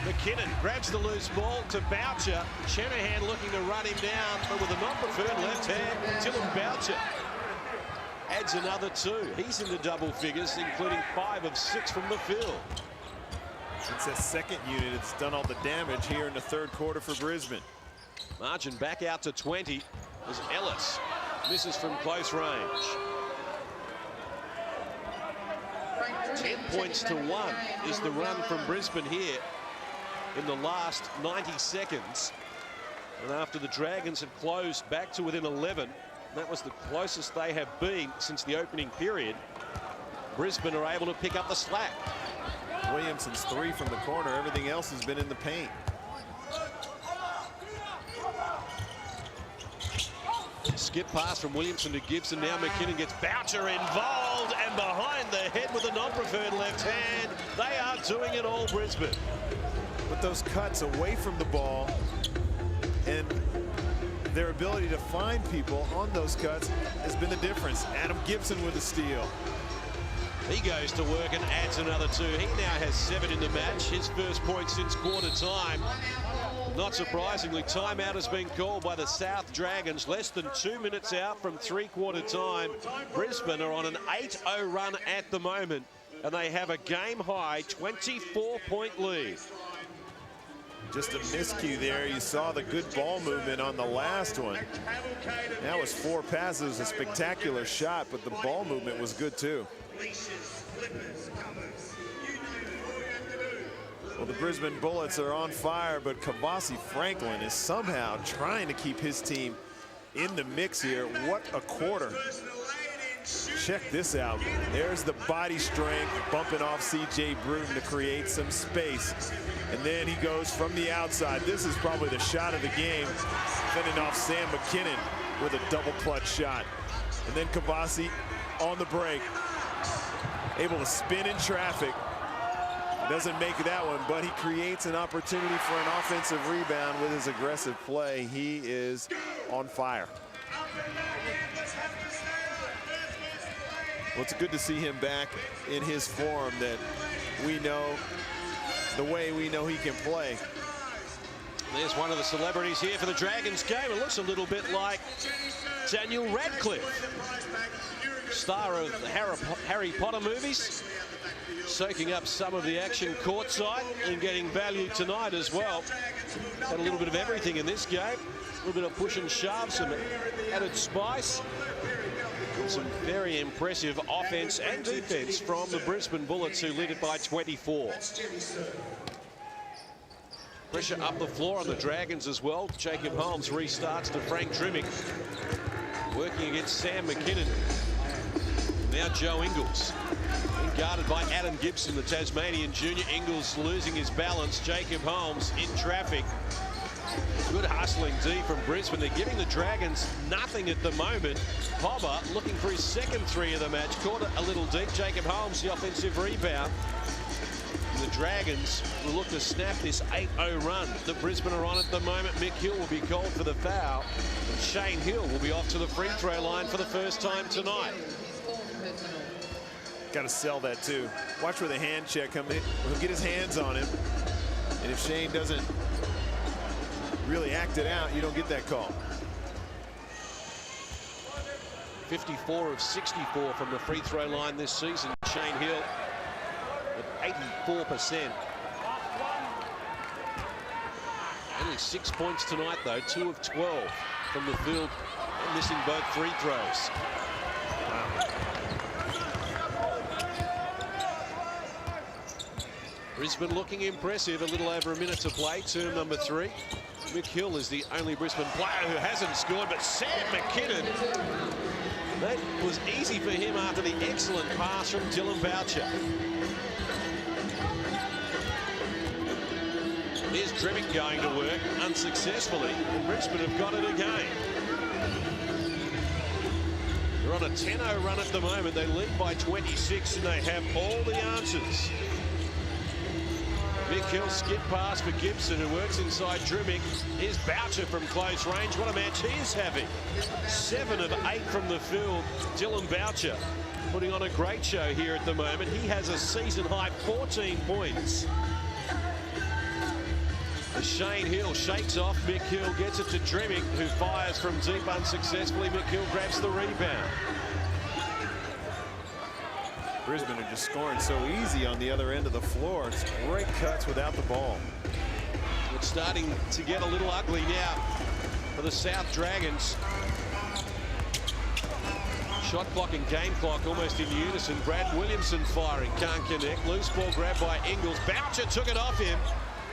McKinnon grabs the loose ball to Boucher. Shanahan looking to run him down, but with a not-preferred left hand, Dylan Boucher adds another 2. He's in the double figures, including 5 of 6 from the field. It's that second unit that's done all the damage here in the third quarter for Brisbane. Margin back out to 20 as Ellis misses from close range. 10 points to 1 is the run from Brisbane here in the last 90 seconds. And after the Dragons have closed back to within 11, that was the closest they have been since the opening period, Brisbane are able to pick up the slack. Williamson's 3 from the corner. Everything else has been in the paint. Skip pass from Williamson to Gibson. Now McKinnon gets Boucher involved and behind the head with a non-preferred left hand. They are doing it all, Brisbane. But those cuts away from the ball and their ability to find people on those cuts has been the difference. Adam Gibson with a steal. He goes to work and adds another 2. He now has 7 in the match. His first point since quarter time. Not surprisingly, timeout has been called by the South Dragons. Less than 2 minutes out from three-quarter time. Brisbane are on an 8-0 run at the moment, and they have a game-high 24-point lead. Just a miscue there. You saw the good ball movement on the last one. That was 4 passes, a spectacular shot, but the ball movement was good too. Well, the Brisbane Bullets are on fire, but Kavasi Franklin is somehow trying to keep his team in the mix here. What a quarter. Check this out. There's the body strength bumping off C.J. Bruton to create some space. And then he goes from the outside. This is probably the shot of the game, fending off Sam McKinnon with a double clutch shot. And then Kavasi on the break, able to spin in traffic. Doesn't make that one, but he creates an opportunity for an offensive rebound with his aggressive play. He is on fire. Well, it's good to see him back in his form that we know, the way we know he can play. There's one of the celebrities here for the Dragons game. It looks a little bit like Daniel Radcliffe, star of the Harry Potter movies, soaking up some of the action courtside and getting value tonight as well. Had a little bit of everything in this game. A little bit of push and shove, some added spice. And some very impressive offense and defense from the Brisbane Bullets, who lead it by 24. Pressure up the floor on the Dragons as well. Jacob Holmes restarts to Frank Drimmick, working against Sam McKinnon. Now Joe Ingles, being guarded by Adam Gibson, the Tasmanian junior. Ingles losing his balance. Jacob Holmes in traffic. Good hustling D from Brisbane. They're giving the Dragons nothing at the moment. Hobber looking for his second 3 of the match. Caught it a little deep. Jacob Holmes, the offensive rebound. And the Dragons will look to snap this 8-0 run that Brisbane are on at the moment. Mick Hill will be called for the foul. And Shane Hill will be off to the free throw line for the first time tonight. Got to sell that too. Watch where the hand check comes in. He'll get his hands on him. And if Shane doesn't really act it out, you don't get that call. 54 of 64 from the free throw line this season. Shane Hill at 84%. Only 6 points tonight though, 2 of 12 from the field, and missing both free throws. Wow. Brisbane looking impressive, a little over a minute to play, term number 3. Mick Hill is the only Brisbane player who hasn't scored, but Sam McKinnon, that was easy for him after the excellent pass from Dylan Boucher. Here's Dremick going to work unsuccessfully, and Brisbane have got it again. They're on a 10-0 run at the moment. They lead by 26, and they have all the answers. Mick Hill skip pass for Gibson, who works inside Dremick. Here's Boucher from close range. What a match he is having. 7 of 8 from the field. Dylan Boucher putting on a great show here at the moment. He has a season-high 14 points. As Shane Hill shakes off, Mick Hill gets it to Dremick, who fires from deep unsuccessfully. Mick Hill grabs the rebound. Brisbane are just scoring so easy on the other end of the floor. It's great cuts without the ball. It's starting to get a little ugly now for the South Dragons. Shot clock and game clock almost in unison. Brad Williamson firing, can't connect. Loose ball grabbed by Ingles. Boucher took it off him,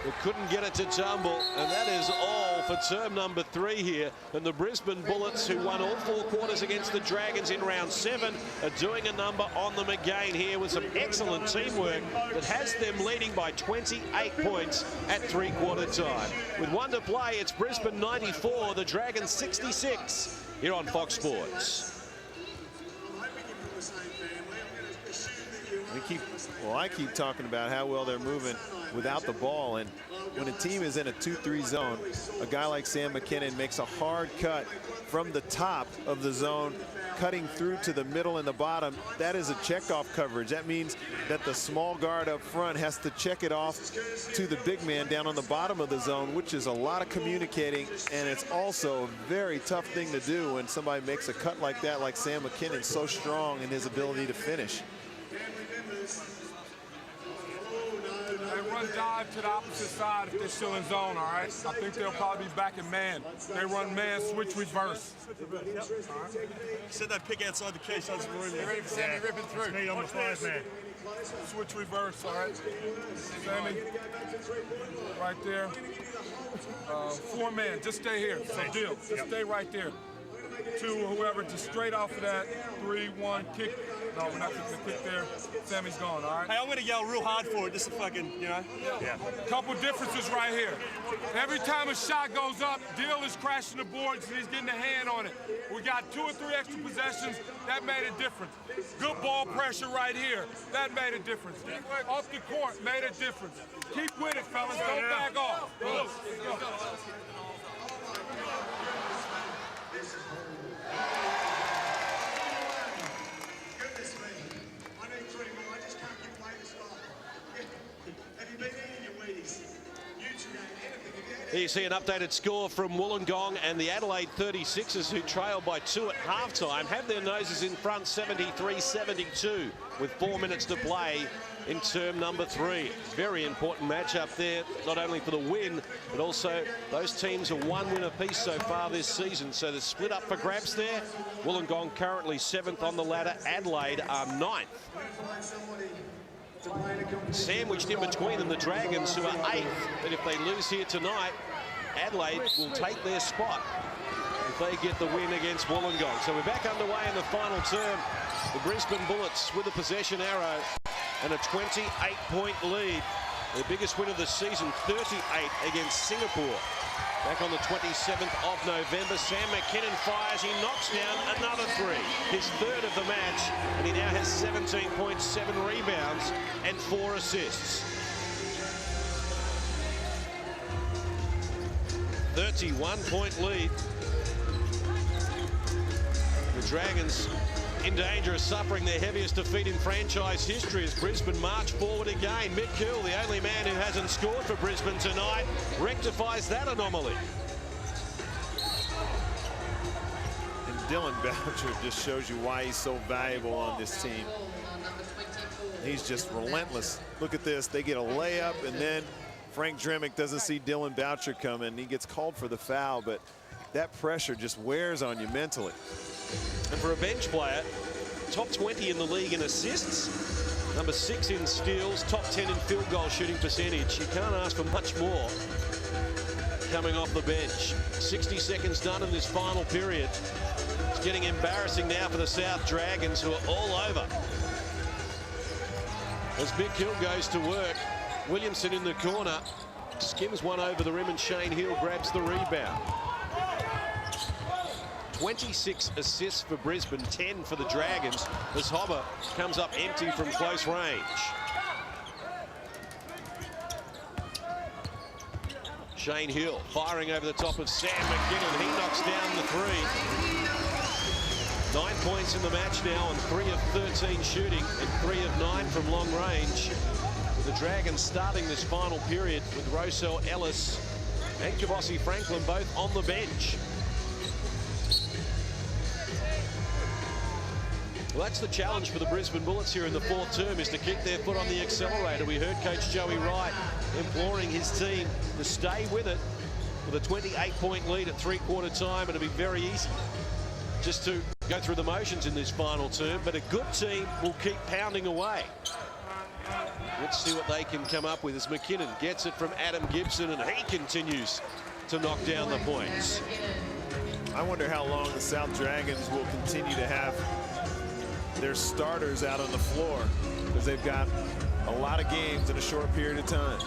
but couldn't get it to tumble. And that is all for term number 3 here. And the Brisbane Bullets, who won all 4 quarters against the Dragons in round 7, are doing a number on them again here with some excellent teamwork that has them leading by 28 points at 3/4 time. With 1 to play, it's Brisbane 94, the Dragons 66 here on Fox Sports. I keep talking about how well they're moving without the ball, and when a team is in a 2-3 zone, a guy like Sam McKinnon makes a hard cut from the top of the zone, cutting through to the middle and the bottom. That is a checkoff coverage. That means that the small guard up front has to check it off to the big man down on the bottom of the zone, which is a lot of communicating, and it's also a very tough thing to do when somebody makes a cut like that, like Sam McKinnon, so strong in his ability to finish. They run dive to the opposite side if they're still in zone, all right? I think they'll probably be back in man. They run man, switch, reverse. Yep. Right. Said that pick outside the case. I was worried. You ready for Sammy ripping through? It's me on the 5-man. Switch, reverse, all right? Sammy, right there. 4-man, just stay here. So deal, just stay right there. 2 or whoever, just straight off of that. 3, 1, kick. No, we're not kicking the kick there. Sammy's gone, all right? Hey, I'm going to yell real hard for it, just to fucking, you know? Yeah. Couple differences right here. Every time a shot goes up, Dill is crashing the boards and he's getting a hand on it. We got 2 or 3 extra possessions. That made a difference. Good ball pressure right here. That made a difference. Off the court made a difference. Keep with it, fellas. Don't back off. Let's go. Here you see an updated score from Wollongong, and the Adelaide 36ers, who trailed by 2 at halftime, have their noses in front 73-72 with 4 minutes to play in term number 3. Very important matchup there, not only for the win, but also those teams are 1 win apiece so far this season. So the split up for grabs there. Wollongong currently 7th on the ladder. Adelaide are 9th. Sandwiched in between them, the Dragons, who are 8th. But if they lose here tonight, Adelaide will take their spot if they get the win against Wollongong. So we're back underway in the final term. The Brisbane Bullets with a possession arrow and a 28-point lead. Their biggest win of the season, 38 against Singapore. Back on the 27th of November, Sam McKinnon fires. He knocks down another 3. His 3rd of the match, and he now has 17 points, 7 rebounds, and 4 assists. 31-point lead. The Dragons in danger of suffering their heaviest defeat in franchise history as Brisbane march forward again. Mick Hill, the only man who hasn't scored for Brisbane tonight, rectifies that anomaly. And Dylan Boucher just shows you why he's so valuable on this team. He's just relentless. Look at this. They get a layup, and then Frank Dremick doesn't see Dylan Boucher coming. He gets called for the foul, but that pressure just wears on you mentally. And for a bench player, top 20 in the league in assists, number 6 in steals, top 10 in field goal shooting percentage. You can't ask for much more coming off the bench. 60 seconds done in this final period. It's getting embarrassing now for the South Dragons, who are all over. As Mick Hill goes to work, Williamson in the corner, skims one over the rim, and Shane Hill grabs the rebound. 26 assists for Brisbane, 10 for the Dragons, as Hobber comes up empty from close range. Shane Hill firing over the top of Sam McKinnon. He knocks down the 3. 9 points in the match now on 3 of 13 shooting and 3 of 9 from long range. The Dragons starting this final period with Rosell Ellis and Kavossi Franklin both on the bench. Well, that's the challenge for the Brisbane Bullets here in the 4th term, is to keep their foot on the accelerator. We heard Coach Joey Wright imploring his team to stay with it with a 28-point lead at 3/4 time. It'll be very easy just to go through the motions in this final term, but a good team will keep pounding away. Let's see what they can come up with as McKinnon gets it from Adam Gibson, and he continues to knock down the points. I wonder how long the South Dragons will continue to have their starters out on the floor, because they've got a lot of games in a short period of time.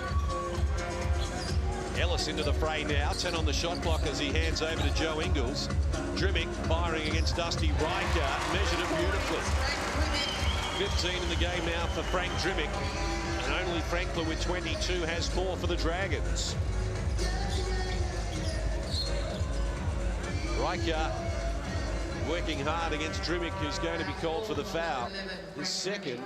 Ellis into the fray now, 10 on the shot clock as he hands over to Joe Ingles. Drimick firing against Dusty Reichert, measured it beautifully. 15 in the game now for Frank Drimick, and only Franklin with 22 has more for the Dragons. Reichert working hard against Drimick, who's going to be called for the foul. His second.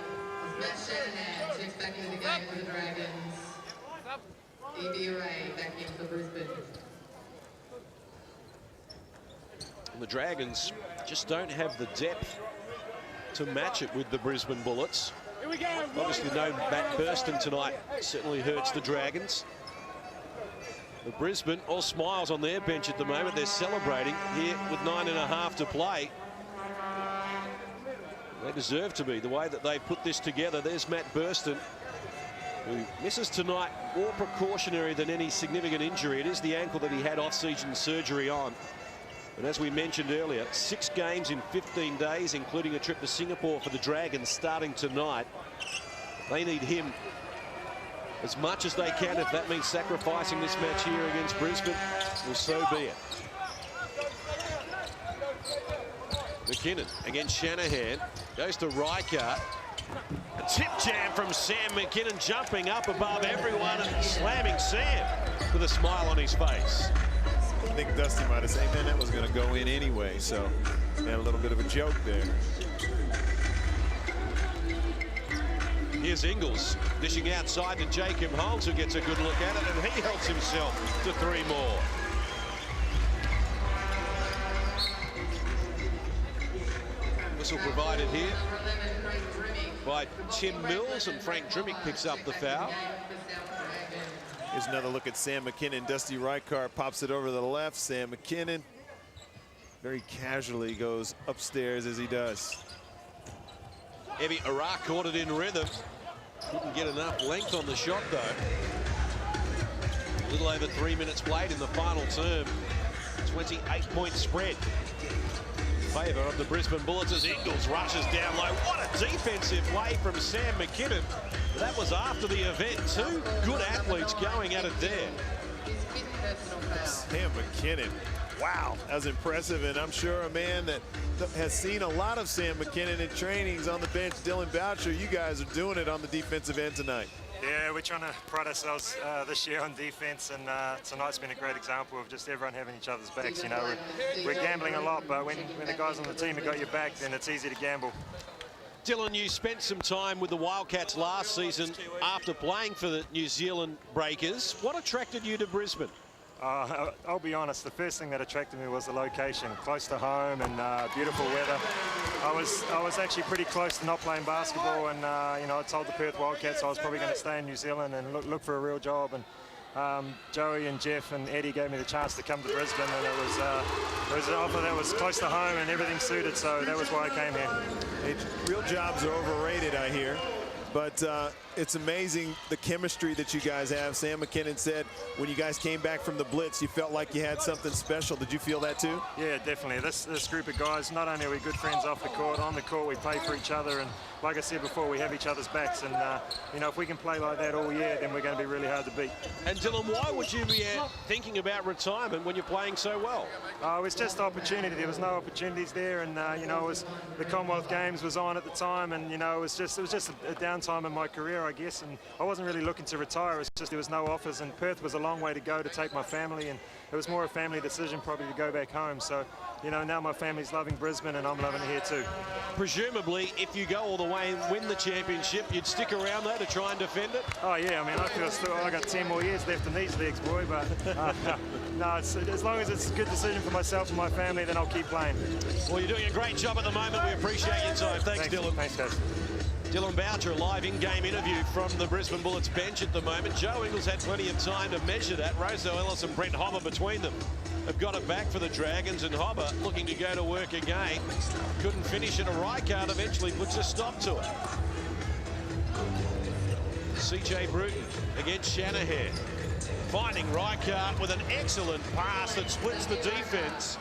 And the Dragons just don't have the depth to match it with the Brisbane Bullets. Obviously no Matt Burston tonight certainly hurts the Dragons. But Brisbane, all smiles on their bench at the moment. They're celebrating here with 9.5 to play. They deserve to be, the way that they put this together. There's Matt Burston, who misses tonight, more precautionary than any significant injury. It is the ankle that he had off-season surgery on. And as we mentioned earlier, 6 games in 15 days, including a trip to Singapore for the Dragons starting tonight. They need him as much as they can. If that means sacrificing this match here against Brisbane, well, so be it. McKinnon against Shanahan, goes to Reichert. A tip jam from Sam McKinnon, jumping up above everyone and slamming Sam with a smile on his face. I think Dusty might have said, man, that was going to go in anyway, so had a little bit of a joke there. Here's Ingles dishing outside to Jacob Holmes, who gets a good look at it, and he helps himself to 3 more. Whistle provided here by Tim Mills, and Frank Drimick picks up the foul. Here's another look at Sam McKinnon. Dusty Reichert pops it over to the left. Sam McKinnon very casually goes upstairs as he does. Evie Iraq caught it in rhythm. Couldn't get enough length on the shot, though. A little over 3 minutes played in the final term. 28-point spread in favour of the Brisbane Bullets as Ingles rushes down low. What a defensive play from Sam McKinnon. That was after the event. 2 good athletes going at it there. Sam McKinnon. Wow, that was impressive, and I'm sure a man that has seen a lot of Sam McKinnon in trainings on the bench, Dylan Boucher, you guys are doing it on the defensive end tonight. Yeah, we're trying to pride ourselves this year on defense, and tonight's been a great example of just everyone having each other's backs. You know, we're gambling a lot, but when the guys on the team have got your back, then it's easy to gamble. Dylan, you spent some time with the Wildcats last season after playing for the New Zealand Breakers. What attracted you to Brisbane? I'll be honest, the first thing that attracted me was the location, close to home and beautiful weather. I was actually pretty close to not playing basketball, and you know, I told the Perth Wildcats I was probably going to stay in New Zealand and look for a real job. And Joey and Jeff and Eddie gave me the chance to come to Brisbane, and it was an offer that was close to home and everything suited, so that was why I came here. Hey, real jobs are overrated, I hear. But it's amazing the chemistry that you guys have. Sam McKinnon said when you guys came back from the Blitz, you felt like you had something special. Did you feel that too? Yeah, definitely. This group of guys, not only are we good friends off the court, on the court we play for each other, and like I said before, we have each other's backs, and you know, if we can play like that all year, then we're going to be really hard to beat. And Dylan, why would you be thinking about retirement when you're playing so well? It was just opportunity. There was no opportunities there, and you know, the Commonwealth Games was on at the time, and you know, it was just a downtime in my career, I guess, and I wasn't really looking to retire. It was just there was no offers, and Perth was a long way to go to take my family, and it was more a family decision probably to go back home. So, you know, now my family's loving Brisbane, and I'm loving it here too. Presumably, if you go all the way and win the championship, you'd stick around though to try and defend it? Oh yeah, I mean, I feel still I got 10 more years left in these legs, boy, but no, as long as it's a good decision for myself and my family, then I'll keep playing. Well, you're doing a great job at the moment. We appreciate your time. Thanks, Dylan. Thanks, guys. Dylan Boucher, a live in-game interview from the Brisbane Bullets bench at the moment. Joe Ingles had plenty of time to measure that. Rozo Ellis and Brent Hobber between them have got it back for the Dragons, and Hobber looking to go to work again. Couldn't finish it. A Rijkaard eventually puts a stop to it. CJ Bruton against Shanahan. Finding Rijkaard with an excellent pass that splits the defense.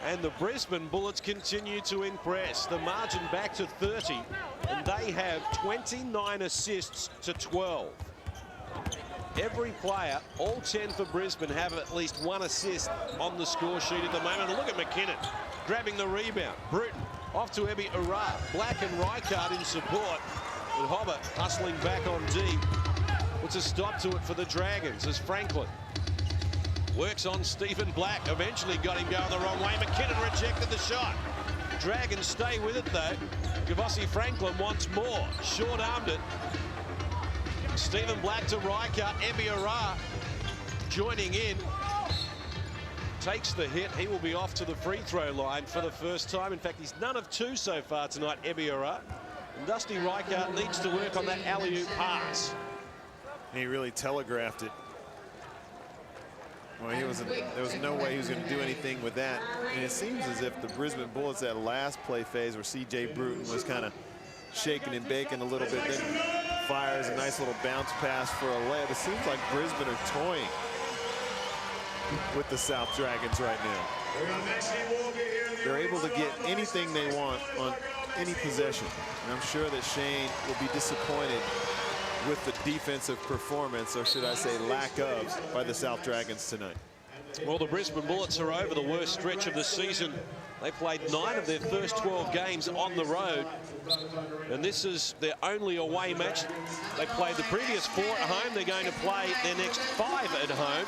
And the Brisbane Bullets continue to impress. The margin back to 30, and they have 29 assists to 12. Every player, all 10 for Brisbane, have at least one assist on the score sheet at the moment. And look at McKinnon grabbing the rebound. Bruton off to Ebi Ura. Black and Rijkaard in support, with Hobber hustling back on D. Puts a stop to it for the Dragons as Franklin works on Stephen Black. Eventually got him going the wrong way. McKinnon rejected the shot. Dragons stay with it though. Gavossi Franklin wants more. Short-armed it. Stephen Black to Rijkaard. Ebi Ura joining in. Takes the hit. He will be off to the free throw line for the first time. In fact, he's none of two so far tonight, Ebi Ura. And Dusty Rijkaard needs to work on that alley-oop pass. And he really telegraphed it. Well, there was no way he was going to do anything with that. And it seems as if the Brisbane Bullets, that last play phase where C.J. Bruton was kind of shaking and baking a little bit, then fires a nice little bounce pass for a layup. It seems like Brisbane are toying with the South Dragons right now. They're able to get anything they want on any possession. And I'm sure that Shane will be disappointed with the defensive performance, or should I say lack of, by the South Dragons tonight. Well, the Brisbane Bullets are over the worst stretch of the season. They played 9 of their first 12 games on the road, and this is their only away match. They played the previous 4 at home. They're going to play their next 5 at home.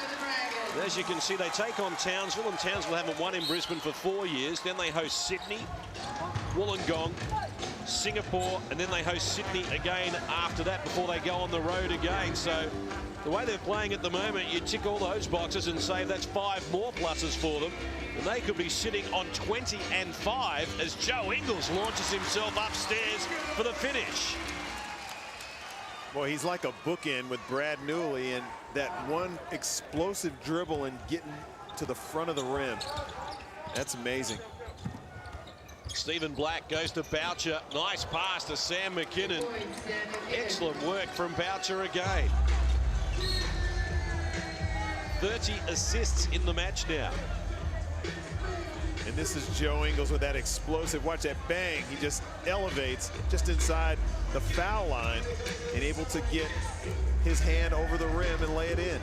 And as you can see, they take on Townsville, and Townsville haven't won in Brisbane for 4 years. Then they host Sydney, Wollongong, Singapore, and then they host Sydney again after that before they go on the road again. So the way they're playing at the moment, you tick all those boxes and say that's 5 more pluses for them, and they could be sitting on 20-5 as Joe Ingles launches himself upstairs for the finish. Boy, he's like a bookend with Brad Newley, and that one explosive dribble and getting to the front of the rim. That's amazing. Stephen Black goes to Boucher. Nice pass to Sam McKinnon. Excellent work from Boucher again. 30 assists in the match now. And this is Joe Ingles with that explosive. Watch that bang. He just elevates just inside the foul line and able to get his hand over the rim and lay it in.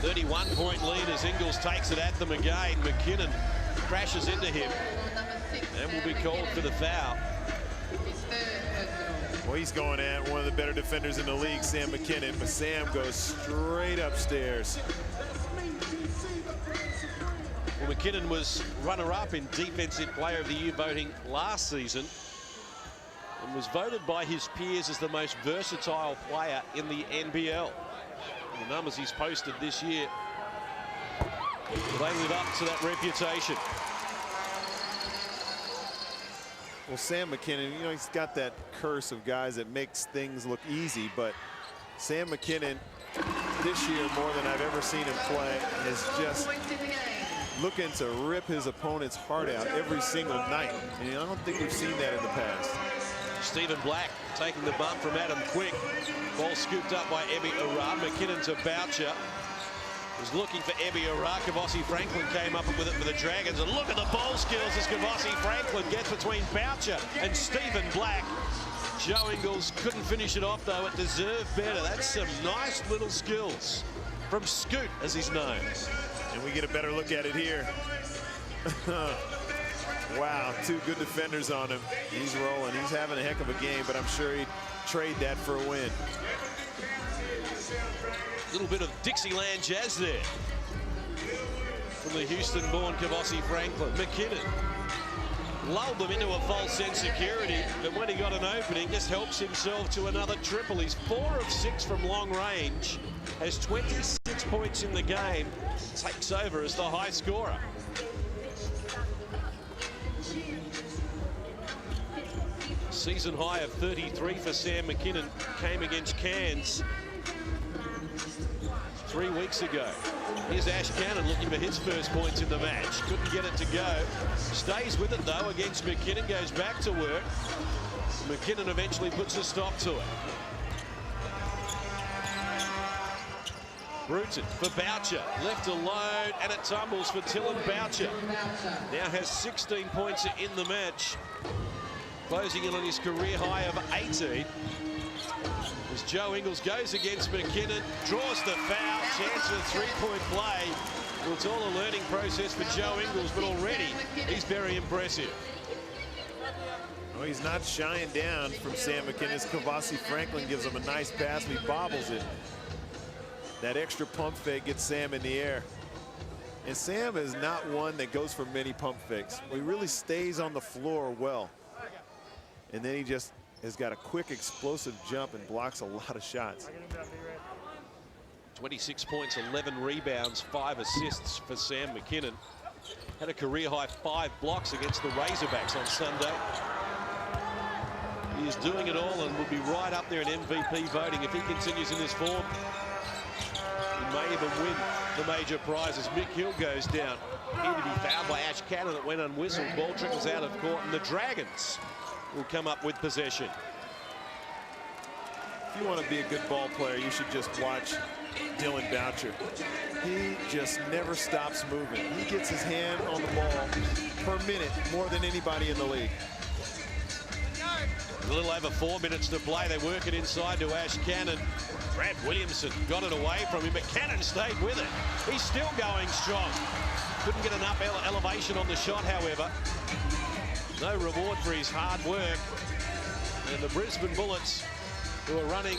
31-point lead as Ingles takes it at them again. McKinnon crashes into him and will be called for the foul. Well, he's going at one of the better defenders in the league, Sam McKinnon, but Sam goes straight upstairs. Well, McKinnon was runner-up in Defensive Player of the Year voting last season and was voted by his peers as the most versatile player in the NBL. The numbers he's posted this year, they live up to that reputation. Well, Sam McKinnon, you know, he's got that curse of guys that makes things look easy, but Sam McKinnon this year, more than I've ever seen him play, is just looking to rip his opponent's heart out every single night. And I don't think we've seen that in the past. Stephen Black taking the bump from Adam Quick. Ball scooped up by Ebby Arab. McKinnon to Boucher. Was looking for Ebby Arab. Kavossi Franklin came up with it for the Dragons. And look at the ball skills as Kavossi Franklin gets between Boucher and Stephen Black. Joe Ingles couldn't finish it off, though. It deserved better. That's some nice little skills from Scoot, as he's known. And we get a better look at it here. Wow, two good defenders on him. He's rolling. He's having a heck of a game, but I'm sure he'd trade that for a win. A little bit of Dixieland jazz there from the Houston-born Kavossi Franklin. McKinnon lulled them into a false sense of security, but when he got an opening, just helps himself to another triple. He's 4 of 6 from long range, has 26 points in the game, takes over as the high scorer. Season high of 33 for Sam McKinnon came against Cairns 3 weeks ago. Here's Ash Cannon looking for his first points in the match. Couldn't get it to go. Stays with it, though, against McKinnon. Goes back to work. McKinnon eventually puts a stop to it. Bruton for Boucher. Left alone, and it tumbles for Dylan Boucher. Now has 16 points in the match. Closing in on his career high of 18. As Joe Ingles goes against McKinnon, draws the foul, chance for a three-point play. Well, it's all a learning process for Joe Ingles, but already he's very impressive. Well, he's not shying down from Sam McKinnon. As Kavossi Franklin gives him a nice pass, he bobbles it. That extra pump fake gets Sam in the air. And Sam is not one that goes for many pump fakes. He really stays on the floor well. And then he just has got a quick, explosive jump and blocks a lot of shots. 26 points, 11 rebounds, 5 assists for Sam McKinnon. Had a career-high 5 blocks against the Razorbacks on Sunday. He is doing it all and will be right up there in MVP voting if he continues in this form. He may even win the major prizes. Mick Hill goes down. Here to be fouled by Ash Cannon. That went unwhistled. Ball trickles out of court, and the Dragons will come up with possession. If you want to be a good ball player, you should just watch Dylan Boucher. He just never stops moving. He gets his hand on the ball per minute more than anybody in the league. A little over 4 minutes to play. They work it inside to Ash Cannon. Brad Williamson got it away from him, but Cannon stayed with it. He's still going strong. Couldn't get enough elevation on the shot, however. No reward for his hard work. And the Brisbane Bullets, who are running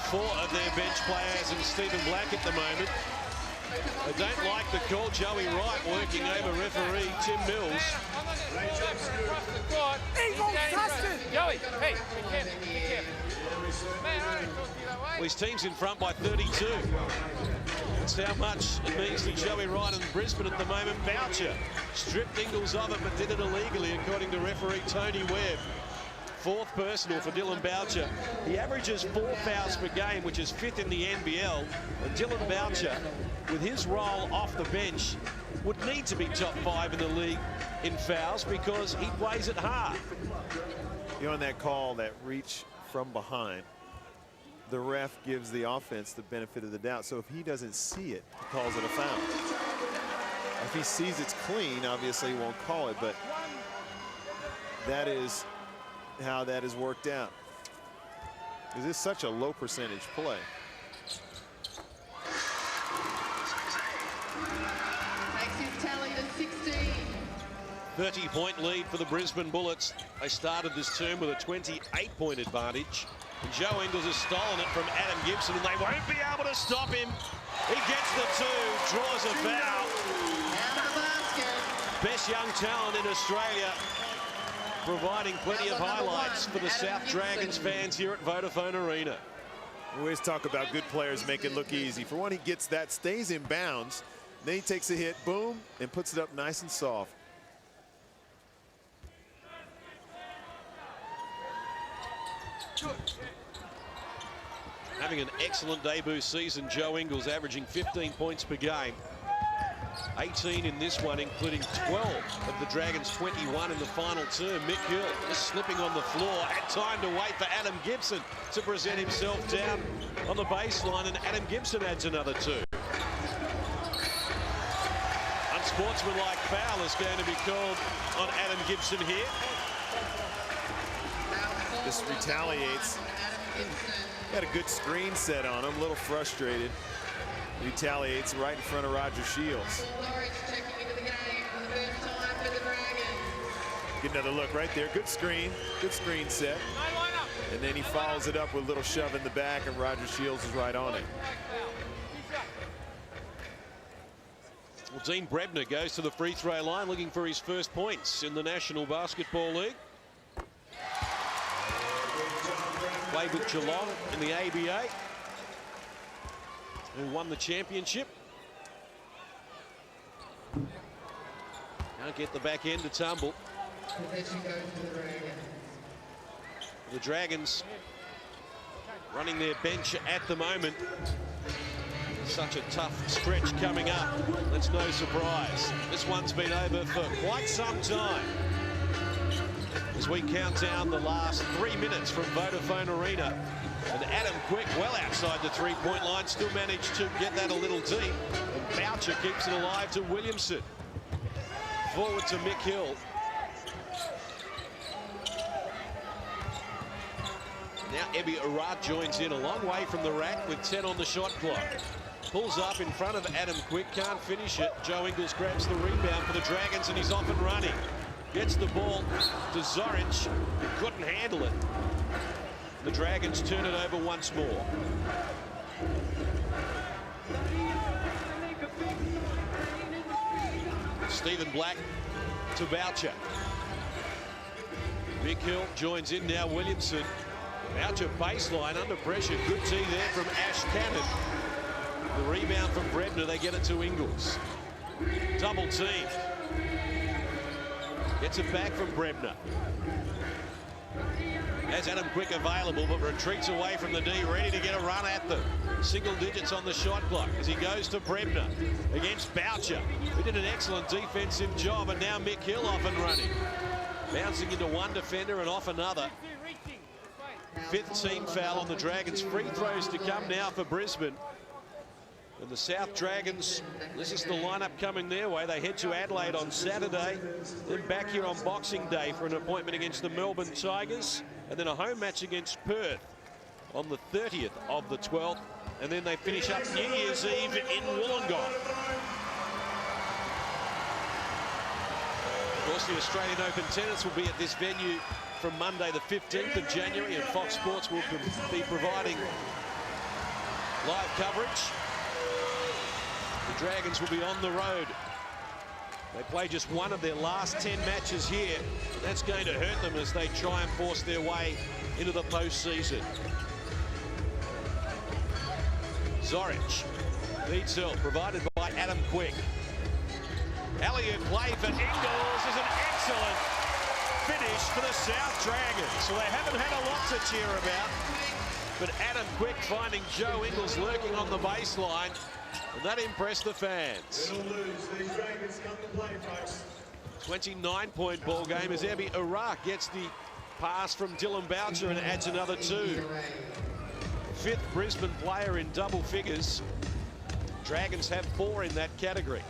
4 of their bench players and Stephen Black at the moment. They don't like the call. Joey Wright working over referee Tim Mills. Joey, hey, be careful. Man, I don't talk to you that way. Well, his team's in front by 32. That's how much it means to Joey Wright in Brisbane at the moment. Boucher stripped Ingles of it, but did it illegally, according to referee Tony Webb. 4th personal for Dylan Boucher. He averages 4 fouls per game, which is 5th in the NBL. And Dylan Boucher, with his role off the bench, would need to be top 5 in the league in fouls because he plays it hard. You know, on that call, that reach from behind, the ref gives the offense the benefit of the doubt. So if he doesn't see it, he calls it a foul. If he sees it's clean, obviously he won't call it, but that is how that is worked out. This is such a low percentage play. Takes his tally to 16. 30-point lead for the Brisbane Bullets. They started this term with a 28-point advantage. And Joe Ingles has stolen it from Adam Gibson, and they won't be able to stop him. He gets the two, draws a foul. Best young talent in Australia, providing plenty of highlights for the South Dragons fans here at Vodafone Arena. We always talk about good players make it look easy. For one, he gets that, stays in bounds, then he takes a hit, boom, and puts it up nice and soft. Having an excellent debut season, Joe Ingles averaging 15 points per game. 18 in this one, including 12 of the Dragons' 21 in the final term. Mick Hill is slipping on the floor. Had time to wait for Adam Gibson to present himself down on the baseline, and Adam Gibson adds another two. Unsportsmanlike foul is going to be called on Adam Gibson here. Just retaliates. Got a good screen set on him, a little frustrated. Retaliates right in front of Roger Shields. Get another look right there. Good screen set. And then he follows it up with a little shove in the back, and Roger Shields is right on it. Well, Dean Brebner goes to the free throw line looking for his first points in the National Basketball League. Played with Geelong in the ABA, who won the championship. Can't get the back end to tumble. The Dragons running their bench at the moment. Such a tough stretch coming up. That's no surprise. This one's been over for quite some time. As we count down the last 3 minutes from Vodafone Arena. And Adam Quick, well outside the three-point line, still managed to get that a little deep. And Boucher keeps it alive to Williamson. Forward to Mick Hill. Now Ebby Arat joins in a long way from the rack with 10 on the shot clock. Pulls up in front of Adam Quick, can't finish it. Joe Ingles grabs the rebound for the Dragons, and he's off and running. Gets the ball to Zorich, who couldn't handle it. The Dragons turn it over once more. Stephen Black to Boucher. Mick Hill joins in now. Williamson. Boucher baseline under pressure. Good tee there from Ash Cannon. The rebound from Brebner. They get it to Ingles. Double team. Gets it back from Brebner. Has Adam Quick available, but retreats away from the D, ready to get a run at them. Single digits on the shot clock as he goes to Brebner against Boucher, who did an excellent defensive job, and now Mick Hill off and running. Bouncing into one defender and off another. Fifth team foul on the Dragons. Free throws to come now for Brisbane. And the South Dragons, this is the lineup coming their way. They head to Adelaide on Saturday, then back here on Boxing Day for an appointment against the Melbourne Tigers, and then a home match against Perth on the 30th of the 12th, and then they finish up New Year's Eve in Wollongong. Of course, the Australian Open tennis will be at this venue from Monday the 15th of January, and Fox Sports will be providing live coverage. The Dragons will be on the road. They play just one of their last 10 matches here. That's going to hurt them as they try and force their way into the postseason. Zorich needs help, provided by Adam Quick. Alley-oop play for Ingles is an excellent finish for the South Dragons. So they haven't had a lot to cheer about, but Adam Quick finding Joe Ingles lurking on the baseline. And that impressed the fans. 29-point ball game as Ebby Arak gets the pass from Dylan Boucher and adds another two. Fifth Brisbane player in double figures. Dragons have 4 in that category.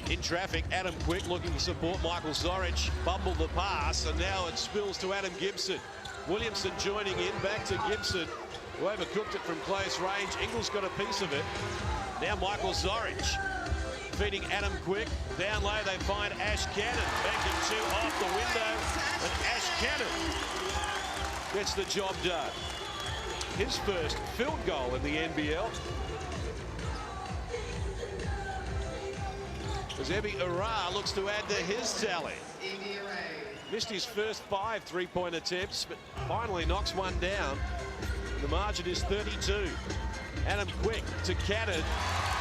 In traffic, Adam Quick looking to support Michael Zorich. Bumbled the pass, and now it spills to Adam Gibson. Williamson joining in, back to Gibson, who overcooked it from close range. Ingles got a piece of it. Now Michael Zorich feeding Adam Quick. Down low, they find Ash Cannon. Banking 2 off the window, and Ash Cannon gets the job done. His first field goal in the NBL. As Ebi Ura looks to add to his tally. Missed his first 5 three-point attempts, but finally knocks one down. The margin is 32. Adam Quick to Cannon.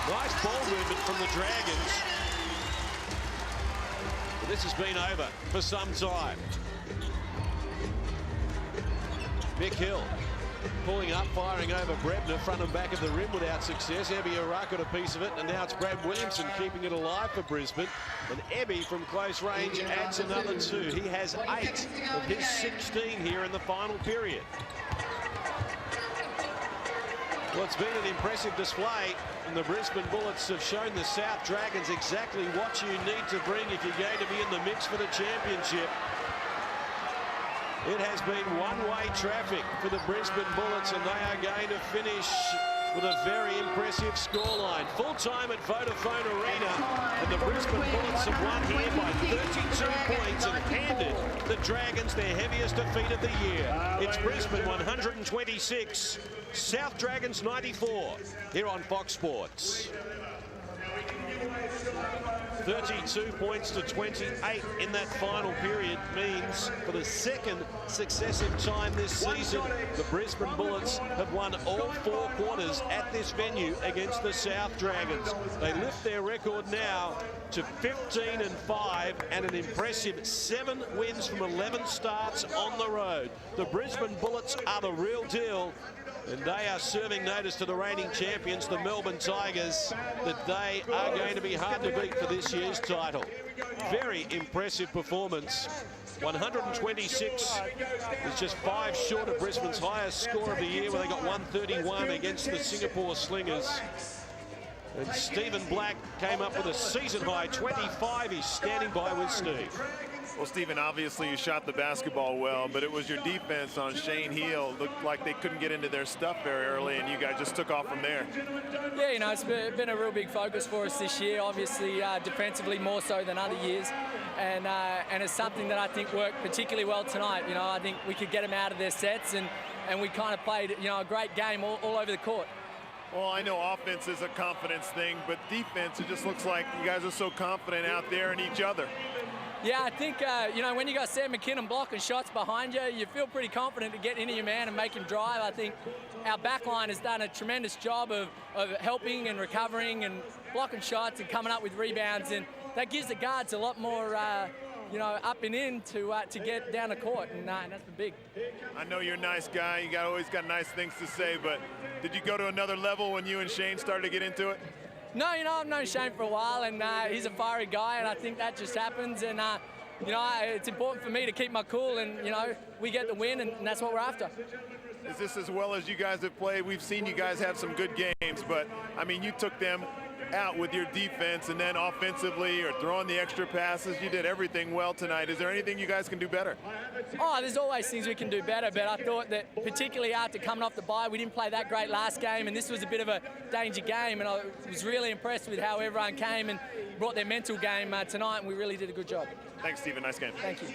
Nice ball movement from the Dragons. But this has been over for some time. Mick Hill pulling up, firing over Brebner, front and back of the rim without success. Ebi Ura got a piece of it, and now it's Brad Williamson keeping it alive for Brisbane. And Ebi from close range adds another 2. He has 8 of his 16 here in the final period. Well, it's been an impressive display, and the Brisbane Bullets have shown the South Dragons exactly what you need to bring if you're going to be in the mix for the championship. It has been one-way traffic for the Brisbane Bullets, and they are going to finish with a very impressive scoreline. Full time at Vodafone Arena, and the Brisbane Bullets have won here by 32 points and handed the Dragons their heaviest defeat of the year. It's Brisbane 126, South Dragons 94, here on Fox Sports. 32 points to 28 in that final period means for the second successive time this season, the Brisbane Bullets have won all 4 quarters at this venue against the South Dragons. They lift their record now to 15-5 and an impressive 7 wins from 11 starts on the road. The Brisbane Bullets are the real deal, and they are serving notice to the reigning champions, the Melbourne Tigers, that they are going to be hard to beat for this year's title. Very impressive performance. 126 is just 5 short of Brisbane's highest score of the year, where they got 131 against the Singapore Slingers. And Stephen Black came up with a season-high 25. He's standing by with Steve. Well, Stephen, obviously you shot the basketball well, but it was your defense on Shane Heal. Looked like they couldn't get into their stuff very early, and you guys just took off from there. Yeah, you know, it's been a real big focus for us this year, obviously defensively more so than other years. And it's something that I think worked particularly well tonight. You know, I think we could get them out of their sets, and we kind of played, you know, a great game all over the court. Well, I know offense is a confidence thing, but defense, it just looks like you guys are so confident out there in each other. Yeah, I think, you know, when you got Sam McKinnon blocking shots behind you, you feel pretty confident to get into your man and make him drive. I think our back line has done a tremendous job of helping and recovering and blocking shots and coming up with rebounds, and that gives the guards a lot more, you know, up and in to get down the court, and that's been big. I know you're a nice guy. You always got nice things to say, but did you go to another level when you and Shane started to get into it? No, you know, I've known Shane for a while, and he's a fiery guy, and I think that just happens. And, you know, it's important for me to keep my cool, and, you know, we get the win, and that's what we're after. Is this as well as you guys have played? We've seen you guys have some good games, but, I mean, you took them out with your defense, and then offensively or throwing the extra passes. You did everything well tonight. Is there anything you guys can do better? Oh, there's always things we can do better, but I thought that particularly after coming off the bye, we didn't play that great last game, and this was a bit of a danger game, and I was really impressed with how everyone came and brought their mental game tonight, and we really did a good job. Thanks, Stephen. Nice game. Thank you.